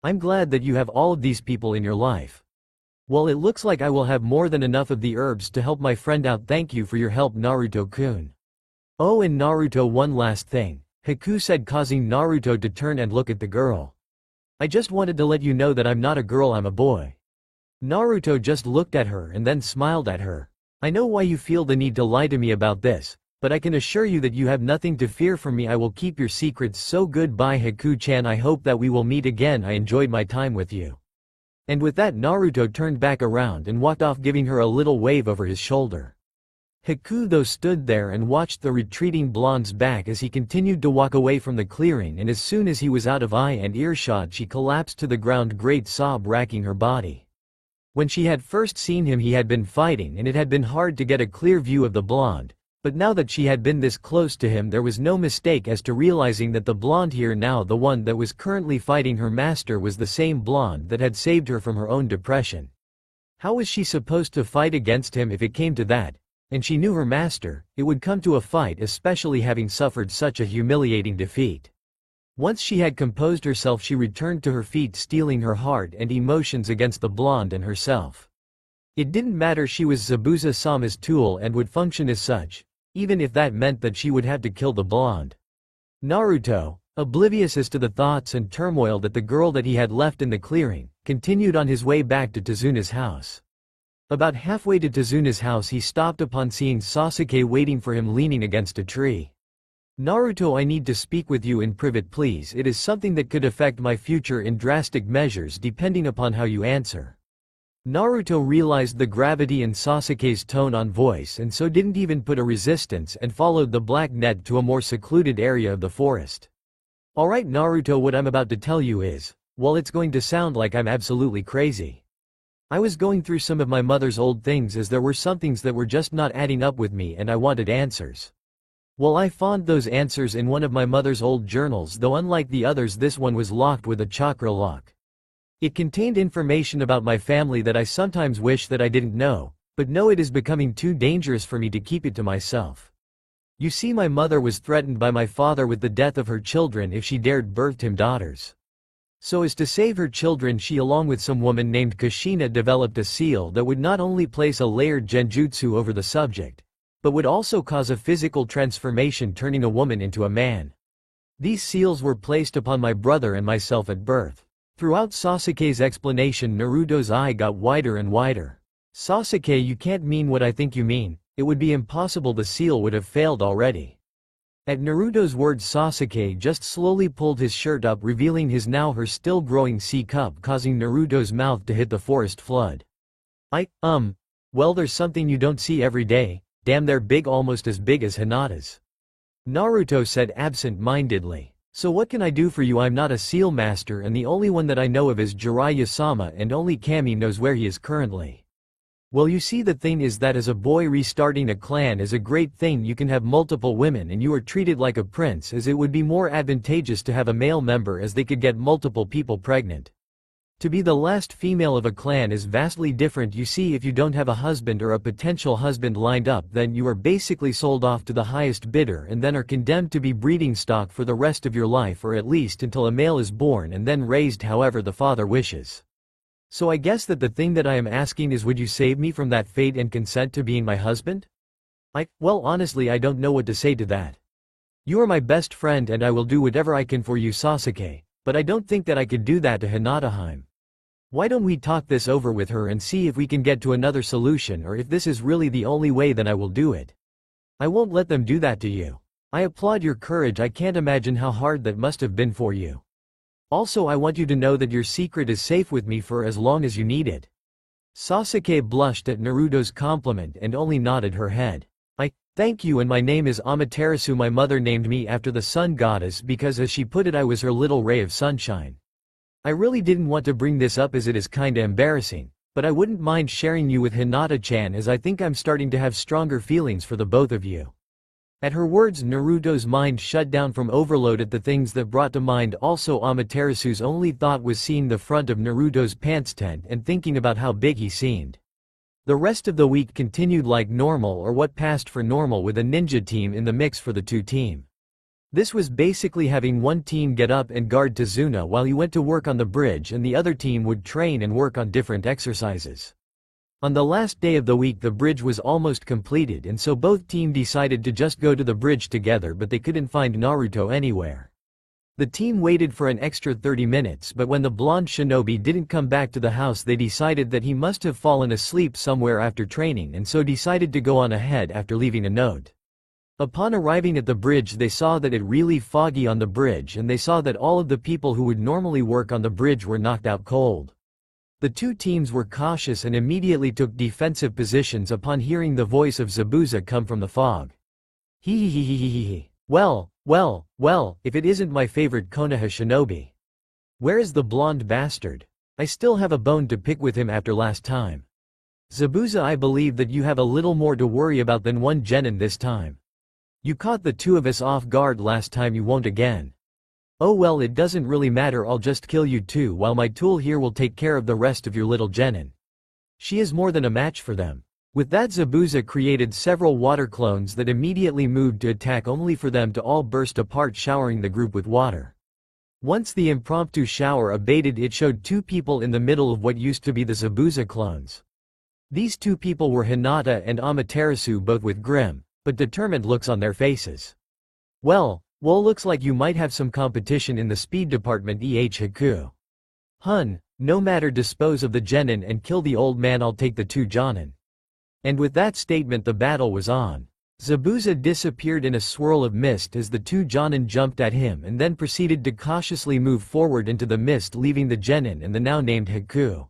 "I'm glad that you have all of these people in your life. Well, it looks like I will have more than enough of the herbs to help my friend out. Thank you for your help, Naruto-kun." "Oh, and Naruto, one last thing," Haku said, causing Naruto to turn and look at the girl. "I just wanted to let you know that I'm not a girl, I'm a boy." Naruto just looked at her and then smiled at her. "I know why you feel the need to lie to me about this, but I can assure you that you have nothing to fear from me. I will keep your secrets, so goodbye, Haku-chan. I hope that we will meet again. I enjoyed my time with you." And with that, Naruto turned back around and walked off, giving her a little wave over his shoulder. Haku though stood there and watched the retreating blonde's back as he continued to walk away from the clearing, and as soon as he was out of eye and earshot, she collapsed to the ground, great sob racking her body. When she had first seen him, he had been fighting and it had been hard to get a clear view of the blonde, but now that she had been this close to him, there was no mistake as to realizing that the blonde here, now the one that was currently fighting her master, was the same blonde that had saved her from her own depression. How was she supposed to fight against him if it came to that? And she knew her master, it would come to a fight, especially having suffered such a humiliating defeat. Once she had composed herself, she returned to her feet, steeling her heart and emotions against the blonde and herself. It didn't matter, she was Zabuza-sama's tool and would function as such, even if that meant that she would have to kill the blonde. Naruto, oblivious as to the thoughts and turmoil that the girl that he had left in the clearing, continued on his way back to Tazuna's house. About halfway to Tazuna's house, he stopped upon seeing Sasuke waiting for him leaning against a tree. "Naruto, I need to speak with you in private, please. It is something that could affect my future in drastic measures depending upon how you answer." Naruto realized the gravity in Sasuke's tone on voice and so didn't even put a resistance and followed the black net to a more secluded area of the forest. "Alright Naruto, what I'm about to tell you is, well, it's going to sound like I'm absolutely crazy. I was going through some of my mother's old things, as there were some things that were just not adding up with me and I wanted answers. Well, I found those answers in one of my mother's old journals, though unlike the others, this one was locked with a chakra lock. It contained information about my family that I sometimes wish that I didn't know, but no, it is becoming too dangerous for me to keep it to myself. You see, my mother was threatened by my father with the death of her children if she dared birth him daughters. So as to save her children, she along with some woman named Kushina developed a seal that would not only place a layered genjutsu over the subject, but would also cause a physical transformation, turning a woman into a man. These seals were placed upon my brother and myself at birth." Throughout Sasuke's explanation, Naruto's eye got wider and wider. "Sasuke, you can't mean what I think you mean. It would be impossible, the seal would have failed already." At Naruto's words, Sasuke just slowly pulled his shirt up, revealing his now her still growing C-cup, causing Naruto's mouth to hit the forest flood. Well, there's something you don't see every day. Damn, they're big, almost as big as Hinata's. Naruto said absent-mindedly. So what can I do for you? I'm not a seal master, and the only one that I know of is Jiraiya-sama, and only Kami knows where he is currently. Well, you see, the thing is that as a boy, restarting a clan is a great thing. You can have multiple women and you are treated like a prince, as it would be more advantageous to have a male member, as they could get multiple people pregnant. To be the last female of a clan is vastly different. You see, if you don't have a husband or a potential husband lined up, then you are basically sold off to the highest bidder and then are condemned to be breeding stock for the rest of your life, or at least until a male is born and then raised however the father wishes. So I guess that the thing that I am asking is, would you save me from that fate and consent to being my husband? Well, honestly, I don't know what to say to that. You are my best friend and I will do whatever I can for you, Sasuke, but I don't think that I could do that to Hinata. Why don't we talk this over with her and see if we can get to another solution, or if this is really the only way, then I will do it. I won't let them do that to you. I applaud your courage. I can't imagine how hard that must have been for you. Also, I want you to know that your secret is safe with me for as long as you need it. Sasuke blushed at Naruto's compliment and only nodded her head. Thank you, and my name is Amaterasu. My mother named me after the sun goddess because, as she put it, I was her little ray of sunshine. I really didn't want to bring this up as it is kinda embarrassing, but I wouldn't mind sharing you with Hinata-chan, as I think I'm starting to have stronger feelings for the both of you. At her words, Naruto's mind shut down from overload at the things that brought to mind. Also, Amaterasu's only thought was seeing the front of Naruto's pants tent and thinking about how big he seemed. The rest of the week continued like normal, or what passed for normal, with a ninja team in the mix for the two team. This was basically having one team get up and guard Tazuna while he went to work on the bridge, and the other team would train and work on different exercises. On the last day of the week, the bridge was almost completed, and so both teams decided to just go to the bridge together, but they couldn't find Naruto anywhere. The team waited for an extra 30 minutes, but when the blonde shinobi didn't come back to the house, they decided that he must have fallen asleep somewhere after training, and so decided to go on ahead after leaving a note. Upon arriving at the bridge, they saw that it really foggy on the bridge, and they saw that all of the people who would normally work on the bridge were knocked out cold. The two teams were cautious and immediately took defensive positions upon hearing the voice of Zabuza come from the fog. Hehehehehehe. Well, if it isn't my favorite Konoha shinobi. Where is the blonde bastard? I still have a bone to pick with him after last time. Zabuza, I believe that you have a little more to worry about than one genin this time. You caught the two of us off guard last time, you won't again. Oh well, it doesn't really matter, I'll just kill you too, while my tool here will take care of the rest of your little genin. She is more than a match for them. With that, Zabuza created several water clones that immediately moved to attack, only for them to all burst apart, showering the group with water. Once the impromptu shower abated, it showed two people in the middle of what used to be the Zabuza clones. These two people were Hinata and Amaterasu, both with grim but determined looks on their faces. Well, looks like you might have some competition in the speed department, Haku. No matter, dispose of the genin and kill the old man, I'll take the two jonin. And with that statement, the battle was on. Zabuza disappeared in a swirl of mist as the two jonin jumped at him, and then proceeded to cautiously move forward into the mist, leaving the genin and the now named Haku.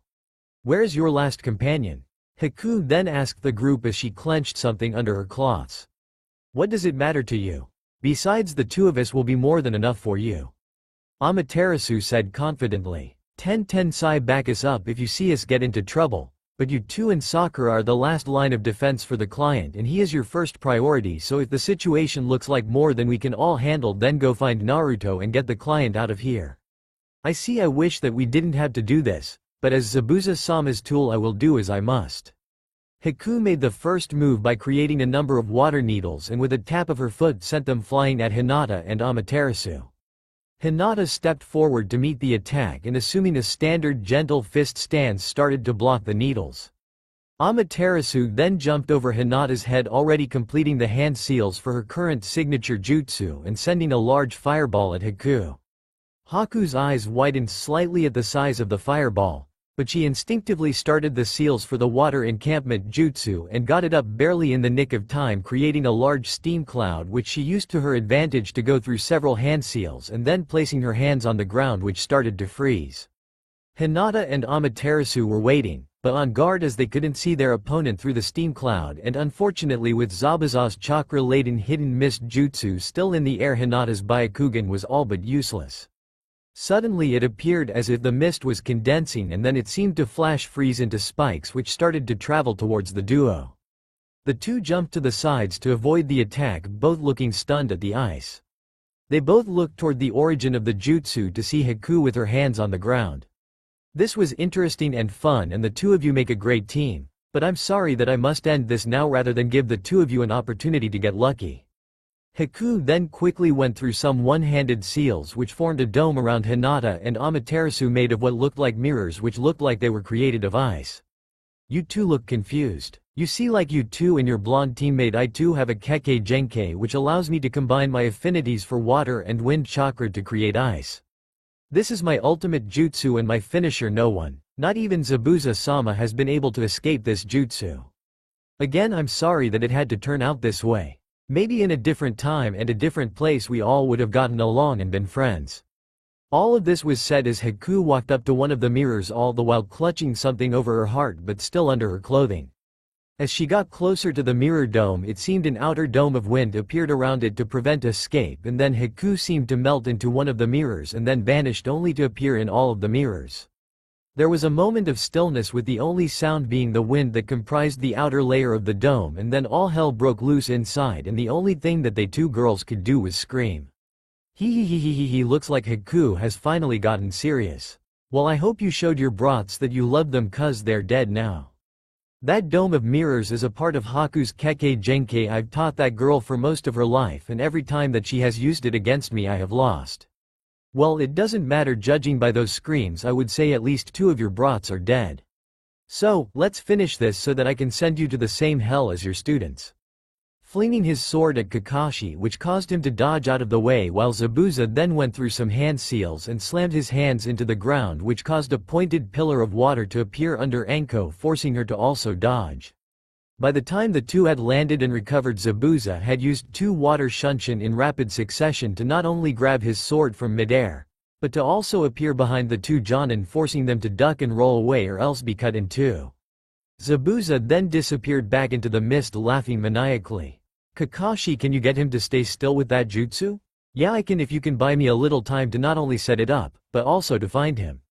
Where's your last companion? Haku then asked the group as she clenched something under her cloths. What does it matter to you? Besides, the two of us will be more than enough for you. Amaterasu said confidently. Tensai, back us up if you see us get into trouble, but you two and Sakura are the last line of defense for the client, and he is your first priority, so if the situation looks like more than we can all handle, then go find Naruto and get the client out of here. I wish that we didn't have to do this, but as Zabuza-sama's tool I will do as I must. Haku made the first move by creating a number of water needles, and with a tap of her foot sent them flying at Hinata and Amaterasu. Hinata stepped forward to meet the attack, and assuming a standard gentle fist stance started to block the needles. Amaterasu then jumped over Hinata's head, already completing the hand seals for her current signature jutsu and sending a large fireball at Haku. Haku's eyes widened slightly at the size of the fireball, but she instinctively started the seals for the water encampment jutsu and got it up barely in the nick of time, creating a large steam cloud which she used to her advantage to go through several hand seals and then placing her hands on the ground which started to freeze. Hinata and Amaterasu were waiting, but on guard as they couldn't see their opponent through the steam cloud, and unfortunately with Zabuza's chakra-laden hidden mist jutsu still in the air, Hinata's Byakugan was all but useless. Suddenly it appeared as if the mist was condensing and then it seemed to flash freeze into spikes which started to travel towards the duo. The two jumped to the sides to avoid the attack, both looking stunned at the ice. They both looked toward the origin of the jutsu to see Haku with her hands on the ground. This was interesting and fun and the two of you make a great team, but I'm sorry that I must end this now rather than give the two of you an opportunity to get lucky. Haku then quickly went through some one-handed seals which formed a dome around Hinata and Amaterasu made of what looked like mirrors which looked like they were created of ice. You two look confused. You see, like you two and your blonde teammate, I too have a Kekkei Genkai which allows me to combine my affinities for water and wind chakra to create ice. This is my ultimate jutsu and my finisher. No one, not even Zabuza-sama, has been able to escape this jutsu. Again, I'm sorry that it had to turn out this way. Maybe in a different time and a different place we all would have gotten along and been friends. All of this was said as Haku walked up to one of the mirrors, all the while clutching something over her heart but still under her clothing. As she got closer to the mirror dome, it seemed an outer dome of wind appeared around it to prevent escape, and then Haku seemed to melt into one of the mirrors and then vanished only to appear in all of the mirrors. There was a moment of stillness with the only sound being the wind that comprised the outer layer of the dome, and then all hell broke loose inside and the only thing that they two girls could do was scream. He looks like Haku has finally gotten serious. Well, I hope you showed your brats that you loved them cause they're dead now. That dome of mirrors is a part of Haku's Kekkei Genkai. I've taught that girl for most of her life and every time that she has used it against me I have lost. Well, it doesn't matter, judging by those screams I would say at least two of your brats are dead. So, let's finish this so that I can send you to the same hell as your students. Flinging his sword at Kakashi, which caused him to dodge out of the way, while Zabuza then went through some hand seals and slammed his hands into the ground, which caused a pointed pillar of water to appear under Anko, forcing her to also dodge. By the time the two had landed and recovered, Zabuza had used two water shunshin in rapid succession to not only grab his sword from midair, but to also appear behind the two Jonin, forcing them to duck and roll away or else be cut in two. Zabuza then disappeared back into the mist, laughing maniacally. Kakashi, can you get him to stay still with that jutsu? Yeah, I can, if you can buy me a little time to not only set it up, but also to find him.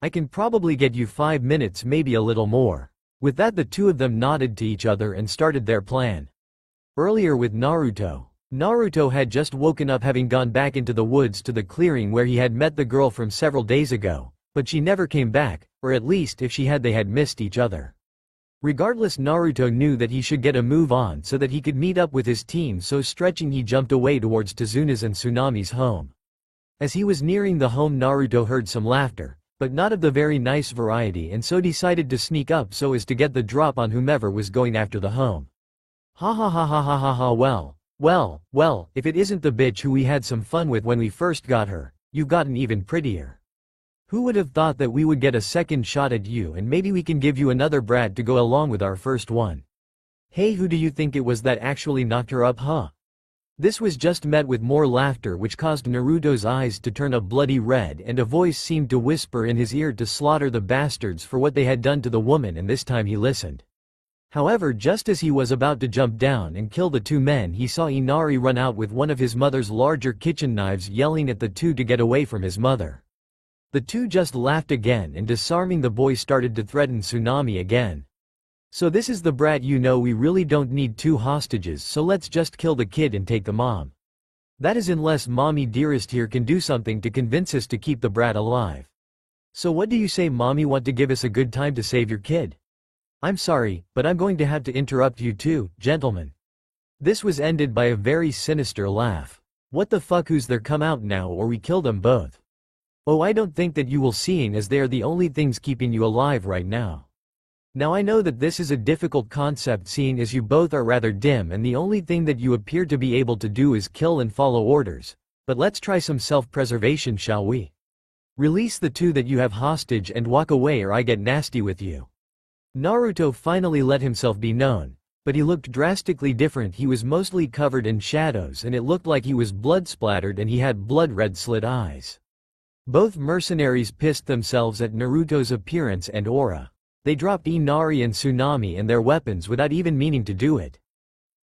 I can probably get you 5 minutes, maybe a little more. With that, the two of them nodded to each other and started their plan. Earlier with Naruto. Naruto had just woken up, having gone back into the woods to the clearing where he had met the girl from several days ago, but she never came back, or at least if she had, they had missed each other. Regardless, Naruto knew that he should get a move on so that he could meet up with his team, so stretching he jumped away towards Tazuna's and Tsunami's home. As he was nearing the home, Naruto heard some laughter, but not of the very nice variety, and so decided to sneak up so as to get the drop on whomever was going after the home. Ha ha ha ha ha ha ha, well, if it isn't the bitch who we had some fun with when we first got her, you've gotten even prettier. Who would have thought that we would get a second shot at you, and maybe we can give you another brat to go along with our first one. Hey, who do you think it was that actually knocked her up, huh? This was just met with more laughter, which caused Naruto's eyes to turn a bloody red, and a voice seemed to whisper in his ear to slaughter the bastards for what they had done to the woman, and this time he listened. However, just as he was about to jump down and kill the two men, he saw Inari run out with one of his mother's larger kitchen knives, yelling at the two to get away from his mother. The two just laughed again, and disarming the boy started to threaten Tsunami again. So this is the brat, you know, we really don't need two hostages, so let's just kill the kid and take the mom. That is, unless mommy dearest here can do something to convince us to keep the brat alive. So what do you say, mommy? Want to give us a good time to save your kid? I'm sorry, but I'm going to have to interrupt you two, gentlemen. This was ended by a very sinister laugh. What the fuck, who's there? Come out now or we kill them both. Oh, I don't think that you will, seeing as they are the only things keeping you alive right now. Now I know that this is a difficult concept, seeing as you both are rather dim and the only thing that you appear to be able to do is kill and follow orders, but let's try some self-preservation, shall we? Release the two that you have hostage and walk away or I get nasty with you. Naruto finally let himself be known, but he looked drastically different. He was mostly covered in shadows and it looked like he was blood-splattered and he had blood-red slit eyes. Both mercenaries pissed themselves at Naruto's appearance and aura. They dropped Inari and Tsunami and their weapons without even meaning to do it.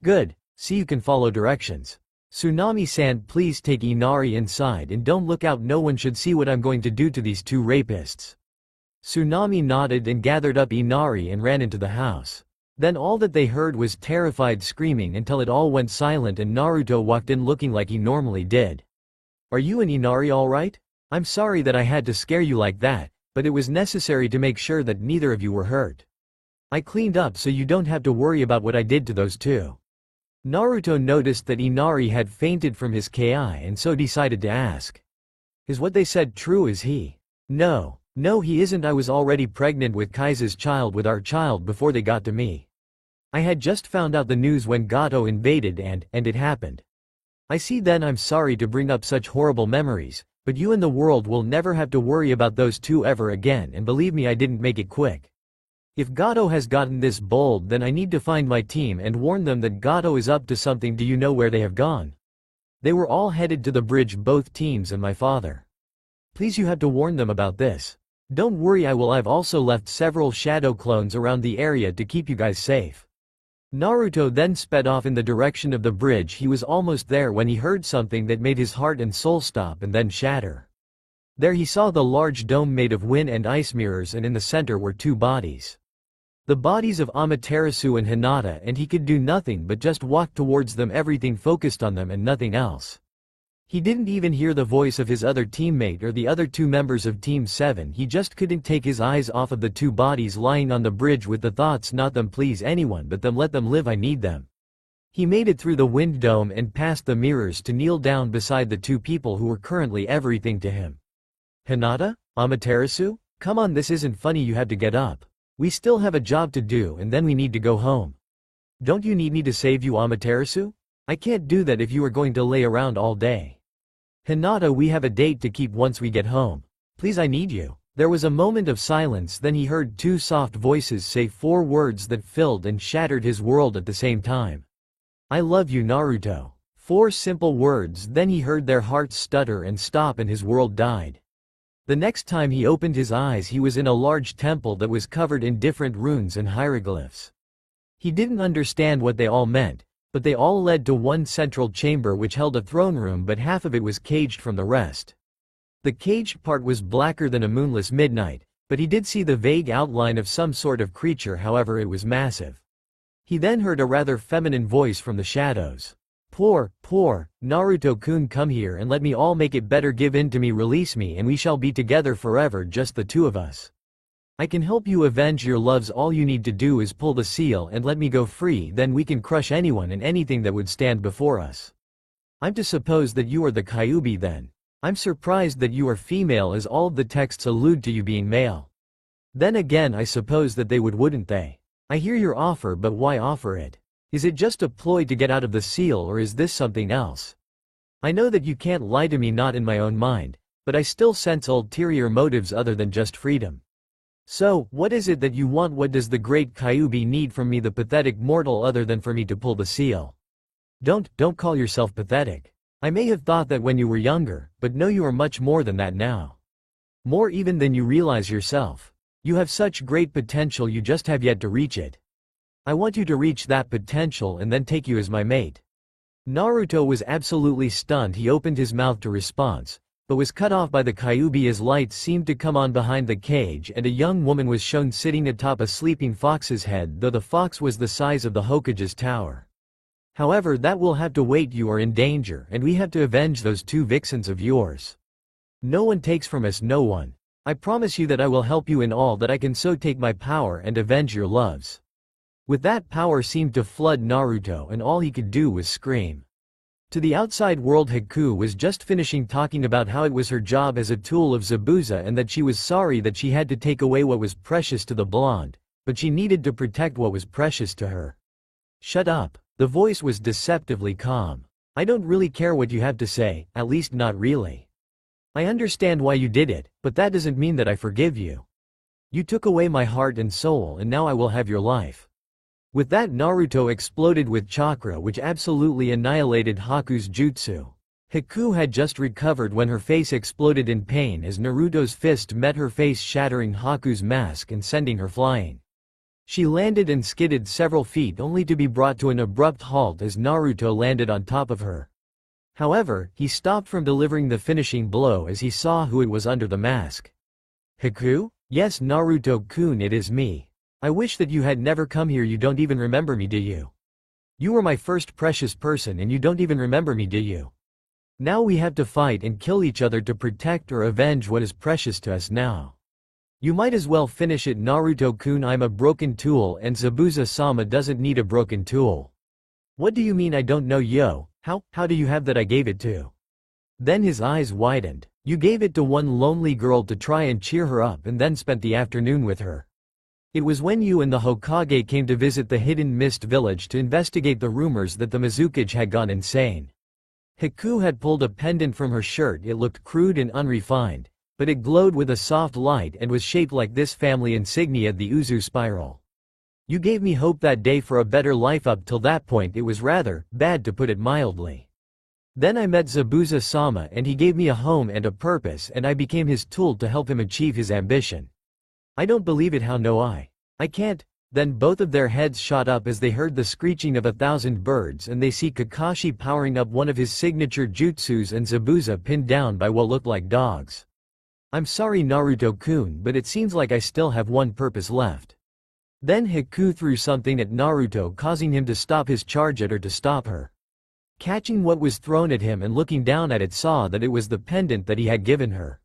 Good, see you can follow directions. Tsunami-san, please take Inari inside and don't look out. No one should see what I'm going to do to these two rapists. Tsunami nodded and gathered up Inari and ran into the house. Then all that they heard was terrified screaming until it all went silent and Naruto walked in looking like he normally did. Are you and Inari alright? I'm sorry that I had to scare you like that, but it was necessary to make sure that neither of you were hurt. I cleaned up so you don't have to worry about what I did to those two. Naruto noticed that Inari had fainted from his ki and so decided to ask. Is what they said true? Is he? No, he isn't. I was already pregnant with Kaisa's child with our child before they got to me. I had just found out the news when Gato invaded and it happened. I see. Then I'm sorry to bring up such horrible memories, but you and the world will never have to worry about those two ever again, and believe me, I didn't make it quick. If Gato has gotten this bold, then I need to find my team and warn them that Gato is up to something. Do you know where they have gone? They were all headed to the bridge, both teams and my father. Please, you have to warn them about this. Don't worry, I will. I've also left several shadow clones around the area to keep you guys safe. Naruto then sped off in the direction of the bridge. He was almost there when he heard something that made his heart and soul stop and then shatter. There he saw the large dome made of wind and ice mirrors, and in the center were two bodies. The bodies of Amaterasu and Hinata, and he could do nothing but just walk towards them, everything focused on them and nothing else. He didn't even hear the voice of his other teammate or the other two members of Team 7. He just couldn't take his eyes off of the two bodies lying on the bridge with the thoughts, not them, please anyone but them, let them live, I need them. He made it through the wind dome and past the mirrors to kneel down beside the two people who were currently everything to him. Hinata? Amaterasu? Come on, this isn't funny, you have to get up. We still have a job to do and then we need to go home. Don't you need me to save you, Amaterasu? I can't do that if you are going to lay around all day. Hinata, we have a date to keep once we get home. Please, I need you. There was a moment of silence, then he heard two soft voices say 4 words that filled and shattered his world at the same time. I love you, Naruto. 4 simple words, then he heard their hearts stutter and stop and his world died. The next time he opened his eyes, he was in a large temple that was covered in different runes and hieroglyphs. He didn't understand what they all meant, but they all led to one central chamber which held a throne room, but half of it was caged from the rest. The caged part was blacker than a moonless midnight, but he did see the vague outline of some sort of creature, however it was massive. He then heard a rather feminine voice from the shadows. Poor, Naruto-kun, come here and let me all make it better, give in to me, release me and we shall be together forever, just the two of us. I can help you avenge your loves, all you need to do is pull the seal and let me go free, then we can crush anyone and anything that would stand before us. I'm to suppose that you are the Kyuubi then. I'm surprised that you are female, as all of the texts allude to you being male. Then again, I suppose that they would, wouldn't they? I hear your offer, but why offer it? Is it just a ploy to get out of the seal, or is this something else? I know that you can't lie to me, not in my own mind, but I still sense ulterior motives other than just freedom. So, what is it that you want? What does the great Kyuubi need from me, the pathetic mortal, other than for me to pull the seal? Don't call yourself pathetic. I may have thought that when you were younger, but no, you are much more than that now. More even than you realize yourself. You have such great potential, you just have yet to reach it. I want you to reach that potential and then take you as my mate. Naruto was absolutely stunned. He opened his mouth to respond, but was cut off by the Kyuubi as lights seemed to come on behind the cage and a young woman was shown sitting atop a sleeping fox's head, though the fox was the size of the Hokage's tower. However, that will have to wait. You are in danger and we have to avenge those two vixens of yours. No one takes from us, no one. I promise you that I will help you in all that I can, so take my power and avenge your loves. With that, power seemed to flood Naruto and all he could do was scream. To the outside world, Haku was just finishing talking about how it was her job as a tool of Zabuza and that she was sorry that she had to take away what was precious to the blonde, but she needed to protect what was precious to her. Shut up. The voice was deceptively calm. I don't really care what you have to say, at least not really. I understand why you did it, but that doesn't mean that I forgive you. You took away my heart and soul and now I will have your life." With that, Naruto exploded with chakra which absolutely annihilated Haku's jutsu. Haku had just recovered when her face exploded in pain as Naruto's fist met her face, shattering Haku's mask and sending her flying. She landed and skidded several feet only to be brought to an abrupt halt as Naruto landed on top of her. However, he stopped from delivering the finishing blow as he saw who it was under the mask. "Haku? Yes, Naruto-kun, it is me. I wish that you had never come here. You don't even remember me, do you? You were my first precious person and you don't even remember me, do you? Now we have to fight and kill each other to protect or avenge what is precious to us now. You might as well finish it, Naruto-kun. I'm a broken tool and Zabuza-sama doesn't need a broken tool." "What do you mean I don't know, yo? How do you have that I gave it to?" Then his eyes widened. "You gave it to one lonely girl to try and cheer her up and then spent the afternoon with her. It was when you and the Hokage came to visit the Hidden Mist village to investigate the rumors that the Mizukage had gone insane." Haku had pulled a pendant from her shirt. It looked crude and unrefined, but it glowed with a soft light and was shaped like this family insignia, the Uzu spiral. "You gave me hope that day for a better life. Up till that point it was rather bad, to put it mildly. Then I met Zabuza-sama and he gave me a home and a purpose and I became his tool to help him achieve his ambition. I don't believe it. How no I can't." Then both of their heads shot up as they heard the screeching of 1,000 birds and they see Kakashi powering up one of his signature jutsus and Zabuza pinned down by what looked like dogs. "I'm sorry, Naruto-kun, but it seems like I still have one purpose left." Then Haku threw something at Naruto, causing him to stop his charge at her to stop her. Catching what was thrown at him and looking down at it, saw that it was the pendant that he had given her.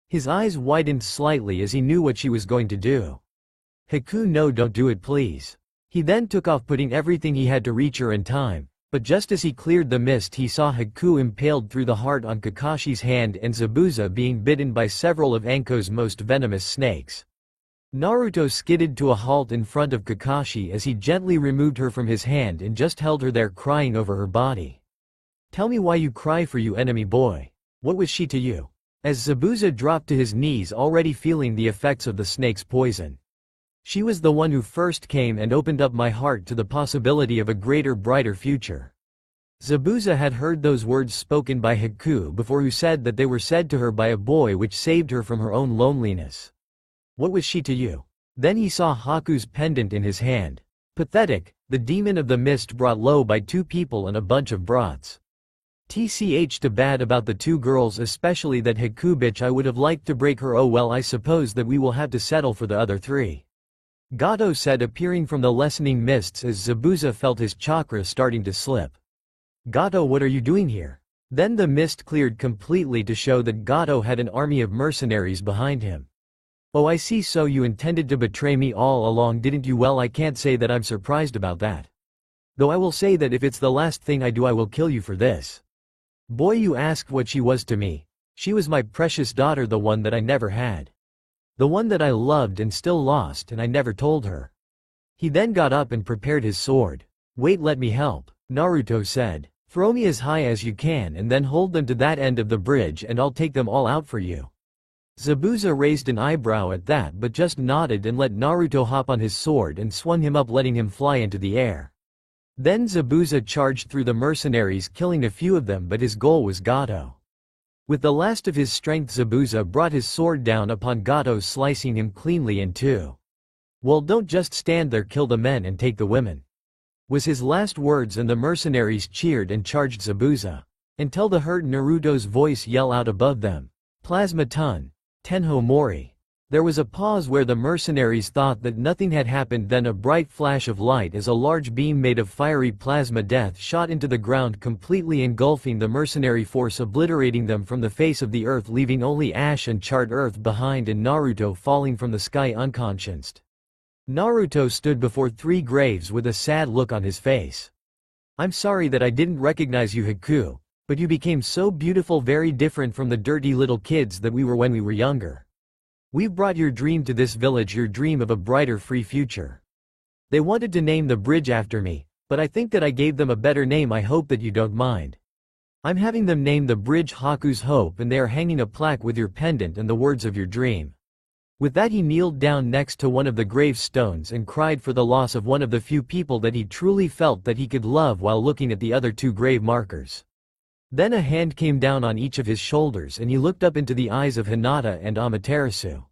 His eyes widened slightly as he knew what she was going to do. "Haku, no, don't do it, please." He then took off, putting everything he had to reach her in time, but just as he cleared the mist he saw Haku impaled through the heart on Kakashi's hand and Zabuza being bitten by several of Anko's most venomous snakes. Naruto skidded to a halt in front of Kakashi as he gently removed her from his hand and just held her there, crying over her body. "Tell me why you cry for you enemy boy. What was she to you?" As Zabuza dropped to his knees, already feeling the effects of the snake's poison. "She was the one who first came and opened up my heart to the possibility of a greater, brighter future." Zabuza had heard those words spoken by Haku before, who said that they were said to her by a boy, which saved her from her own loneliness. "What was she to you?" Then he saw Haku's pendant in his hand. Pathetic, the demon of the mist brought low by 2 people and a bunch of brats. Tch, too bad about the 2 girls, especially that Haku bitch. I would have liked to break her. Oh well, I suppose that we will have to settle for the other 3. Gato said, appearing from the lessening mists as Zabuza felt his chakra starting to slip. "Gato, what are you doing here?" Then the mist cleared completely to show that Gato had an army of mercenaries behind him. "Oh, I see, so you intended to betray me all along, didn't you? Well, I can't say that I'm surprised about that. Though I will say that if it's the last thing I do, I will kill you for this." "Boy, you asked what she was to me. She was my precious daughter, the one that I never had. The one that I loved and still lost, and I never told her." He then got up and prepared his sword. "Wait, let me help," Naruto said. "Throw me as high as you can and then hold them to that end of the bridge and I'll take them all out for you." Zabuza raised an eyebrow at that but just nodded and let Naruto hop on his sword and swung him up, letting him fly into the air. Then Zabuza charged through the mercenaries, killing a few of them, but his goal was Gato. With the last of his strength, Zabuza brought his sword down upon Gato, slicing him cleanly in 2. "Well, don't just stand there, kill the men and take the women," was his last words, and the mercenaries cheered and charged Zabuza. Until they heard Naruto's voice yell out above them, "Plasma Ton! Tenho Mori!" There was a pause where the mercenaries thought that nothing had happened, then a bright flash of light as a large beam made of fiery plasma death shot into the ground, completely engulfing the mercenary force, obliterating them from the face of the earth, leaving only ash and charred earth behind, and Naruto falling from the sky unconscious. Naruto stood before 3 graves with a sad look on his face. "I'm sorry that I didn't recognize you, Haku, but you became so beautiful, very different from the dirty little kids that we were when we were younger. We've brought your dream to this village, your dream of a brighter, free future. They wanted to name the bridge after me, but I think that I gave them a better name. I hope that you don't mind." I'm having them name the bridge Haku's Hope, and they are hanging a plaque with your pendant and the words of your dream." With that he kneeled down next to one of the gravestones and cried for the loss of one of the few people that he truly felt that he could love while looking at the other two grave markers. Then a hand came down on each of his shoulders and he looked up into the eyes of Hinata and Amaterasu.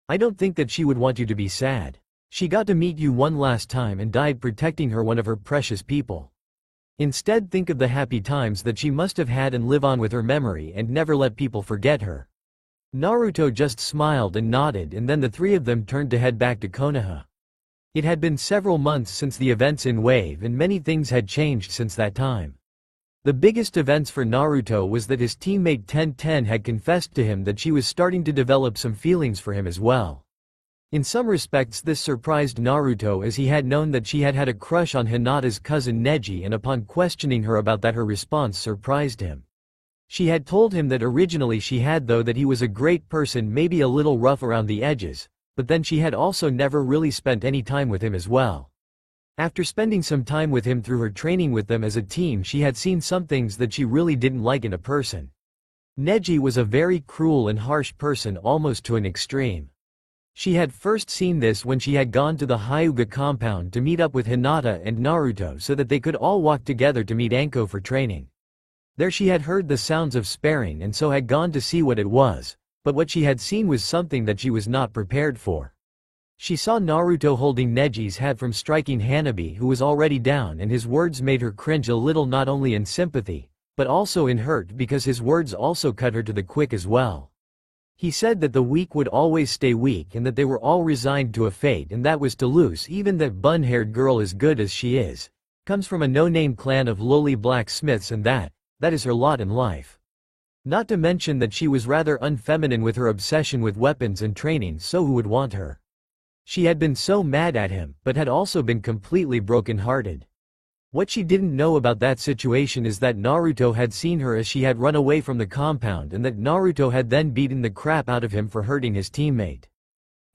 "I don't think that she would want you to be sad. She got to meet you one last time and died protecting her, one of her precious people. Instead, think of the happy times that she must have had and live on with her memory and never let people forget her." Naruto just smiled and nodded, and then the three of them turned to head back to Konoha. It had been several months since the events in Wave and many things had changed since that time. The biggest events for Naruto was that his teammate Tenten had confessed to him that she was starting to develop some feelings for him as well. In some respects this surprised Naruto, as he had known that she had had a crush on Hinata's cousin Neji, and upon questioning her about that, her response surprised him. She had told him that originally she had, though, that he was a great person, maybe a little rough around the edges, but then she had also never really spent any time with him as well. After spending some time with him through her training with them as a team, she had seen some things that she really didn't like in a person. Neji was a very cruel and harsh person, almost to an extreme. She had first seen this when she had gone to the Hyuga compound to meet up with Hinata and Naruto so that they could all walk together to meet Anko for training. There she had heard the sounds of sparring and so had gone to see what it was, but what she had seen was something that she was not prepared for. She saw Naruto holding Neji's hat from striking Hanabi, who was already down, and his words made her cringe a little, not only in sympathy, but also in hurt, because his words also cut her to the quick as well. He said that the weak would always stay weak and that they were all resigned to a fate, and that was to lose. Even that bun-haired girl, as good as she is, comes from a no-name clan of lowly blacksmiths, and that is her lot in life. Not to mention that she was rather unfeminine with her obsession with weapons and training, so who would want her? She had been so mad at him, but had also been completely broken-hearted. What she didn't know about that situation is that Naruto had seen her as she had run away from the compound, and that Naruto had then beaten the crap out of him for hurting his teammate.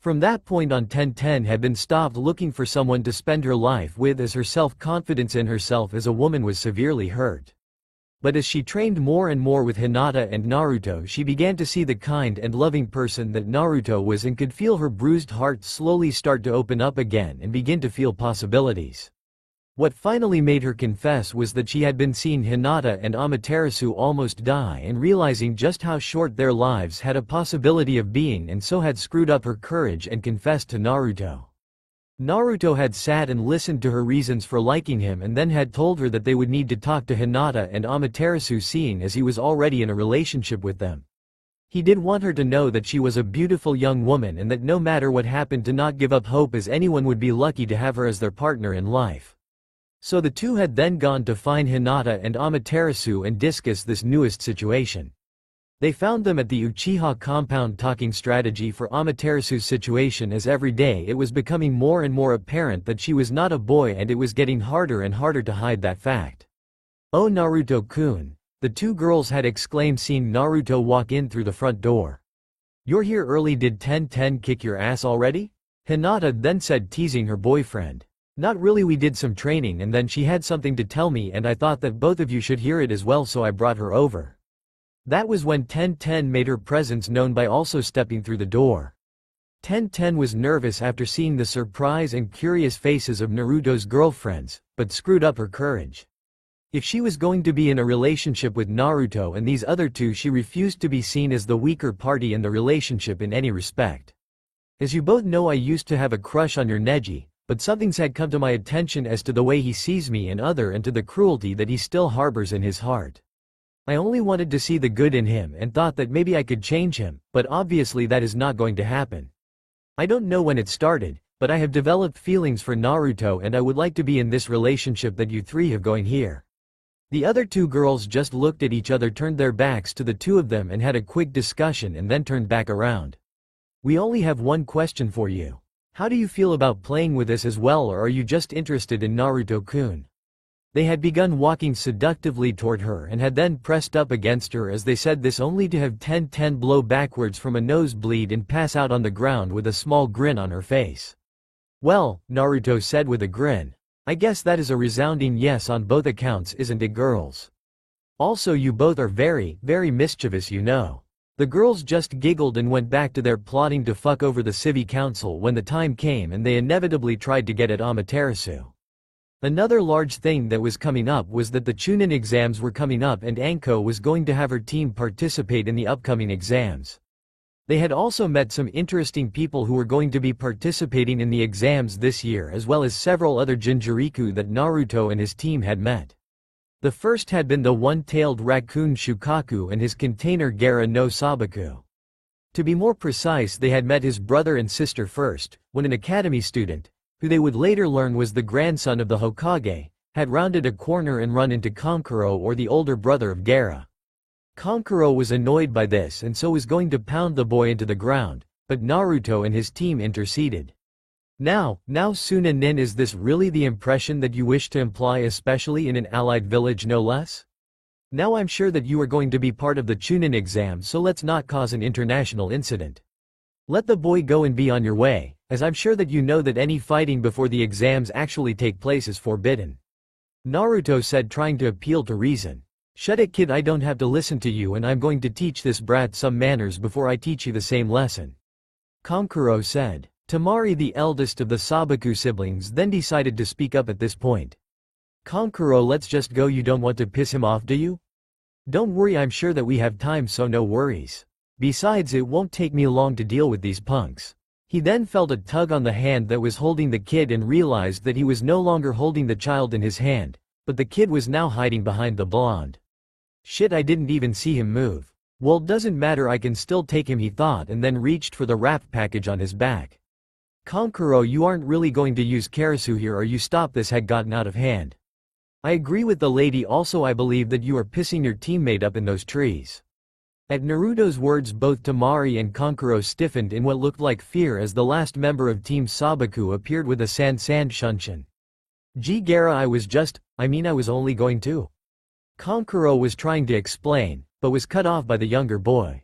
From that point on, Tenten had been stopped looking for someone to spend her life with, as her self-confidence in herself as a woman was severely hurt. But as she trained more and more with Hinata and Naruto, she began to see the kind and loving person that Naruto was, and could feel her bruised heart slowly start to open up again and begin to feel possibilities. What finally made her confess was that she had been seeing Hinata and Amaterasu almost die, and realizing just how short their lives had a possibility of being, and so had screwed up her courage and confessed to Naruto. Naruto had sat and listened to her reasons for liking him, and then had told her that they would need to talk to Hinata and Amaterasu, seeing as he was already in a relationship with them. He did want her to know that she was a beautiful young woman, and that no matter what happened, to not give up hope, as anyone would be lucky to have her as their partner in life. So the two had then gone to find Hinata and Amaterasu and discuss this newest situation. They found them at the Uchiha compound talking strategy for Amaterasu's situation, as every day it was becoming more and more apparent that she was not a boy, and it was getting harder and harder to hide that fact. "Oh, Naruto-kun," the two girls had exclaimed, seeing Naruto walk in through the front door. "You're here early. Did Tenten kick your ass already?" Hinata then said, teasing her boyfriend. "Not really, we did some training and then she had something to tell me, and I thought that both of you should hear it as well, so I brought her over." That was when Tenten made her presence known by also stepping through the door. Tenten was nervous after seeing the surprise and curious faces of Naruto's girlfriends, but screwed up her courage. If she was going to be in a relationship with Naruto and these other two, she refused to be seen as the weaker party in the relationship in any respect. "As you both know, I used to have a crush on your Neji, but something's had come to my attention as to the way he sees me and to the cruelty that he still harbors in his heart. I only wanted to see the good in him and thought that maybe I could change him, but obviously that is not going to happen. I don't know when it started, but I have developed feelings for Naruto, and I would like to be in this relationship that you three have going here." The other two girls just looked at each other, turned their backs to the two of them, and had a quick discussion, and then turned back around. "We only have one question for you. How do you feel about playing with us as well, or are you just interested in Naruto-kun?" They had begun walking seductively toward her and had then pressed up against her as they said this, only to have Tenten blow backwards from a nosebleed and pass out on the ground with a small grin on her face. "Well," Naruto said with a grin, "I guess that is a resounding yes on both accounts, isn't it, girls?" Also, you both are very, very mischievous, you know. The girls just giggled and went back to their plotting to fuck over the Civil Council when the time came, and they inevitably tried to get at Amaterasu. Another large thing that was coming up was that the Chunin exams were coming up and Anko was going to have her team participate in the upcoming exams. They had also met some interesting people who were going to be participating in the exams this year, as well as several other Jinchuriku that Naruto and his team had met. The first had been the one-tailed raccoon Shukaku and his container Gaara no Sabaku. To be more precise, they had met his brother and sister first, when an academy student, who they would later learn was the grandson of the Hokage, had rounded a corner and run into Kankuro, or the older brother of Gaara. Kankuro was annoyed by this and so was going to pound the boy into the ground, but Naruto and his team interceded. Now Suna Nin, is this really the impression that you wish to imply, especially in an allied village no less? Now I'm sure that you are going to be part of the Chunin exam, so let's not cause an international incident. Let the boy go and be on your way, as I'm sure that you know that any fighting before the exams actually take place is forbidden. Naruto said, trying to appeal to reason. Shut it, kid, I don't have to listen to you, and I'm going to teach this brat some manners before I teach you the same lesson. Kankuro said. Temari, the eldest of the Sabaku siblings, then decided to speak up at this point. Kankuro, let's just go. You don't want to piss him off, do you? Don't worry, I'm sure that we have time, so no worries. Besides, it won't take me long to deal with these punks. He then felt a tug on the hand that was holding the kid and realized that he was no longer holding the child in his hand, but the kid was now hiding behind the blonde. Shit, I didn't even see him move. Well, doesn't matter, I can still take him, he thought, and then reached for the wrap package on his back. Kankuro, you aren't really going to use Karasu here, or you stop, this had gotten out of hand. I agree with the lady, also I believe that you are pissing your teammate up in those trees. At Naruto's words, both Temari and Kankuro stiffened in what looked like fear as the last member of Team Sabaku appeared with a sand shunshin. Gee Gaara, I was only going to. Kankuro was trying to explain, but was cut off by the younger boy.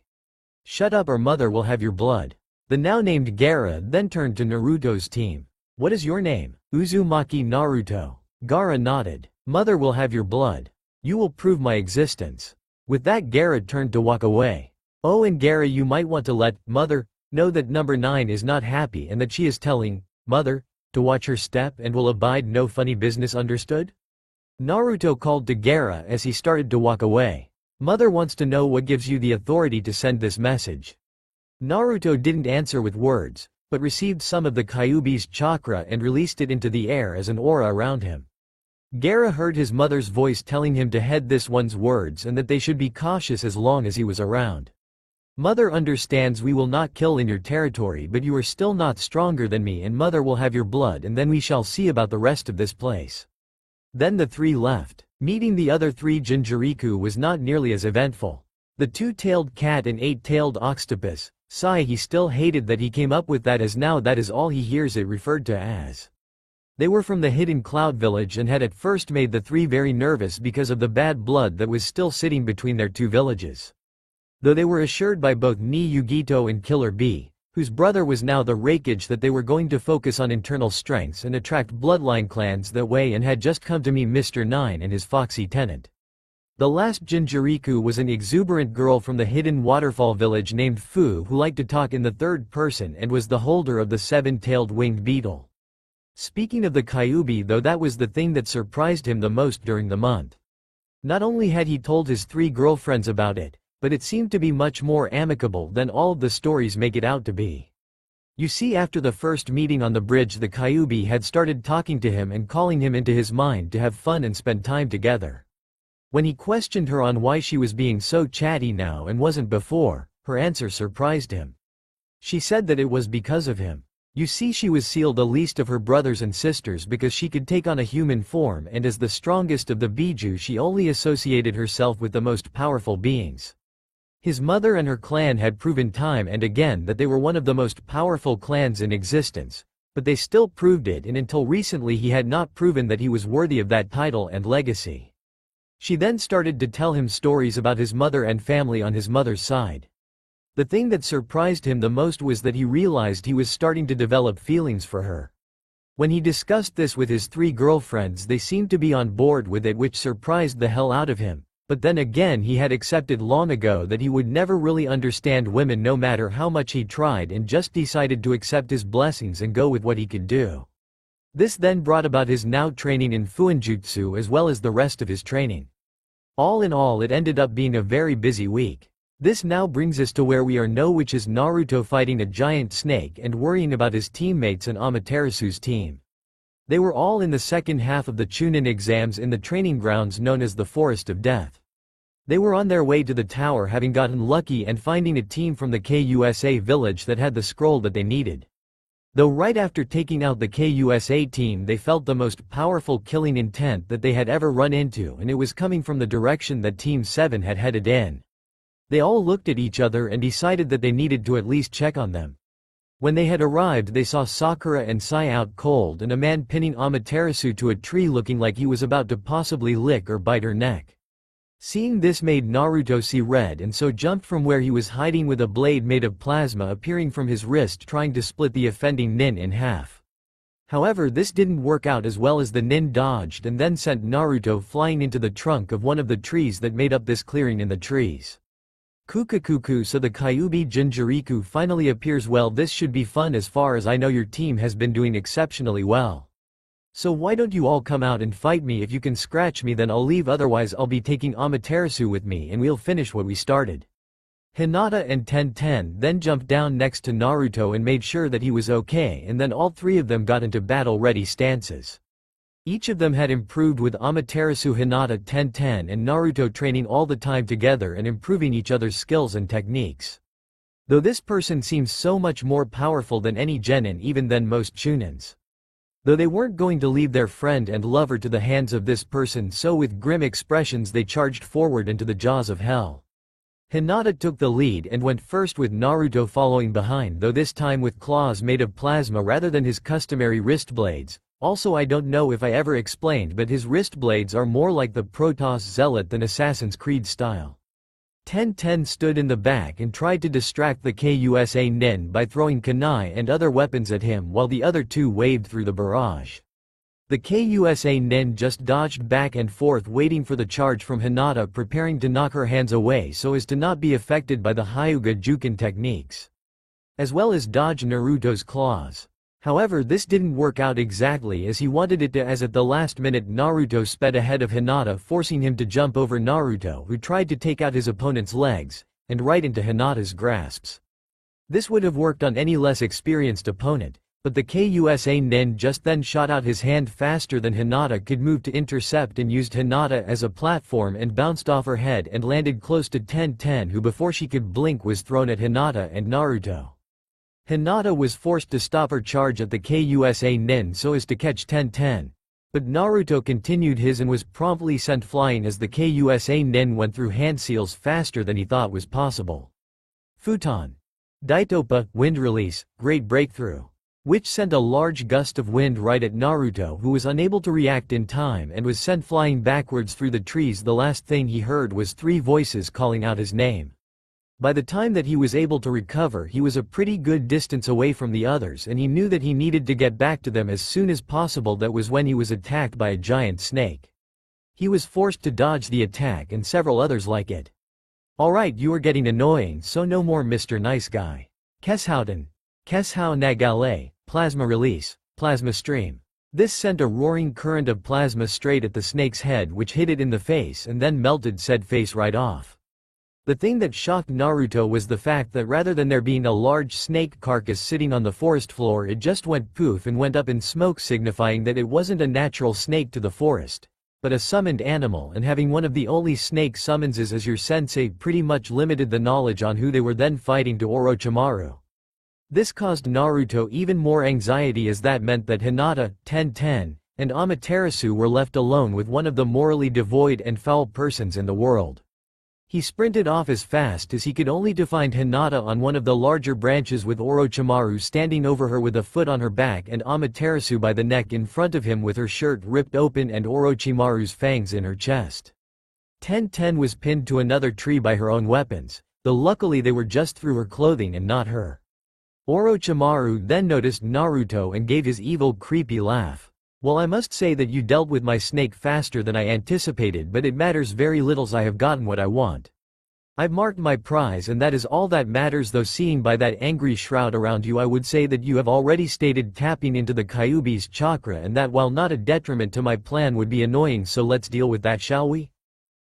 Shut up or mother will have your blood. The now named Gaara then turned to Naruto's team. What is your name? Uzumaki Naruto. Gaara nodded. Mother will have your blood. You will prove my existence. With that, Gaara turned to walk away. Oh, and Gaara, you might want to let Mother know that number 9 is not happy and that she is telling Mother to watch her step and will abide no funny business, understood? Naruto called to Gaara as he started to walk away. Mother wants to know what gives you the authority to send this message. Naruto didn't answer with words, but received some of the Kyuubi's chakra and released it into the air as an aura around him. Gaara heard his mother's voice telling him to heed this one's words and that they should be cautious as long as he was around. Mother understands we will not kill in your territory, but you are still not stronger than me, and Mother will have your blood, and then we shall see about the rest of this place. Then the three left. Meeting the other 3 Jinchuriku was not nearly as eventful. The 2-tailed cat and 8-tailed octopus, he still hated that he came up with that, as now that is all he hears it referred to as. They were from the hidden cloud village and had at first made the 3 very nervous because of the bad blood that was still sitting between their 2 villages. Though they were assured by both Ni Yugito and Killer Bee, whose brother was now the Raikage, that they were going to focus on internal strengths and attract bloodline clans that way, and had just come to meet Mr. 9 and his foxy tenant. The last Jinchuriku was an exuberant girl from the hidden waterfall village named Fu, who liked to talk in the third person and was the holder of the 7-tailed winged beetle. Speaking of the Kyuubi, though, that was the thing that surprised him the most during the month. Not only had he told his 3 girlfriends about it, but it seemed to be much more amicable than all of the stories make it out to be. You see, after the first meeting on the bridge, the Kyuubi had started talking to him and calling him into his mind to have fun and spend time together. When he questioned her on why she was being so chatty now and wasn't before, her answer surprised him. She said that it was because of him. You see, she was sealed the least of her brothers and sisters because she could take on a human form, and as the strongest of the Biju, she only associated herself with the most powerful beings. His mother and her clan had proven time and again that they were one of the most powerful clans in existence, but they still proved it, and until recently he had not proven that he was worthy of that title and legacy. She then started to tell him stories about his mother and family on his mother's side. The thing that surprised him the most was that he realized he was starting to develop feelings for her. When he discussed this with his 3 girlfriends, they seemed to be on board with it, which surprised the hell out of him, But then again he had accepted long ago that he would never really understand women no matter how much he tried and just decided to accept his blessings and go with what he could do. This then brought about his now training in Fuinjutsu as well as the rest of his training. All in all, it ended up being a very busy week. This now brings us to where we are now, which is Naruto fighting a giant snake and worrying about his teammates and Amaterasu's team. They were all in the second half of the Chunin exams in the training grounds known as the Forest of Death. They were on their way to the tower, having gotten lucky and finding a team from the KUSA village that had the scroll that they needed. Though right after taking out the KUSA team they felt the most powerful killing intent that they had ever run into, and it was coming from the direction that Team 7 had headed in. They all looked at each other and decided that they needed to at least check on them. When they had arrived they saw Sakura and Sai out cold and a man pinning Amaterasu to a tree looking like he was about to possibly lick or bite her neck. Seeing this made Naruto see red and so jumped from where he was hiding with a blade made of plasma appearing from his wrist, trying to split the offending nin in half. However, this didn't work out as well as the nin dodged and then sent Naruto flying into the trunk of one of the trees that made up this clearing in the trees. Kukakuku, so the Kyuubi Jinchuriku finally appears. Well, this should be fun. As far as I know your team has been doing exceptionally well. So why don't you all come out and fight me? If you can scratch me then I'll leave, otherwise I'll be taking Amaterasu with me and we'll finish what we started. Hinata and Tenten then jumped down next to Naruto and made sure that he was okay, and then all three of them got into battle-ready stances. Each of them had improved with Amaterasu, Hinata, Tenten and Naruto training all the time together and improving each other's skills and techniques. Though this person seems so much more powerful than any genin, even than most Chunins. Though they weren't going to leave their friend and lover to the hands of this person, so with grim expressions they charged forward into the jaws of hell. Hinata took the lead and went first with Naruto following behind, though this time with claws made of plasma rather than his customary wrist blades. Also, I don't know if I ever explained, but his wrist blades are more like the Protoss Zealot than Assassin's Creed style. Tenten stood in the back and tried to distract the KUSA nin by throwing kunai and other weapons at him while the other two waved through the barrage. The KUSA nin just dodged back and forth waiting for the charge from Hinata, preparing to knock her hands away so as to not be affected by the Hyuga Juken techniques, as well as dodge Naruto's claws. However, this didn't work out exactly as he wanted it to, as at the last minute Naruto sped ahead of Hinata, forcing him to jump over Naruto, who tried to take out his opponent's legs, and right into Hinata's grasps. This would have worked on any less experienced opponent, but the KUSA nin just then shot out his hand faster than Hinata could move to intercept and used Hinata as a platform and bounced off her head and landed close to Tenten, who before she could blink was thrown at Hinata and Naruto. Hinata was forced to stop her charge at the KUSA nin so as to catch Tenten, but Naruto continued his and was promptly sent flying as the KUSA nin went through hand seals faster than he thought was possible. Futon. Daitopa, wind release, great breakthrough, which sent a large gust of wind right at Naruto, who was unable to react in time and was sent flying backwards through the trees. The last thing he heard was three voices calling out his name. By the time that he was able to recover, he was a pretty good distance away from the others and he knew that he needed to get back to them as soon as possible. That was when he was attacked by a giant snake. He was forced to dodge the attack and several others like it. Alright, you are getting annoying, so no more Mr. Nice Guy. Keshouden. Keshou Nagale, plasma release, plasma stream. This sent a roaring current of plasma straight at the snake's head, which hit it in the face and then melted said face right off. The thing that shocked Naruto was the fact that rather than there being a large snake carcass sitting on the forest floor, it just went poof and went up in smoke, signifying that it wasn't a natural snake to the forest, but a summoned animal, and having one of the only snake summonses as your sensei pretty much limited the knowledge on who they were then fighting to Orochimaru. This caused Naruto even more anxiety, as that meant that Hinata, Tenten, and Amaterasu were left alone with one of the morally devoid and foul persons in the world. He sprinted off as fast as he could, only to find Hinata on one of the larger branches with Orochimaru standing over her with a foot on her back and Amaterasu by the neck in front of him with her shirt ripped open and Orochimaru's fangs in her chest. Tenten was pinned to another tree by her own weapons, though luckily they were just through her clothing and not her. Orochimaru then noticed Naruto and gave his evil creepy laugh. Well, I must say that you dealt with my snake faster than I anticipated, but it matters very little as I have gotten what I want. I've marked my prize and that is all that matters, though seeing by that angry shroud around you I would say that you have already stated tapping into the Kyuubi's chakra, and that while not a detriment to my plan would be annoying, so let's deal with that, shall we?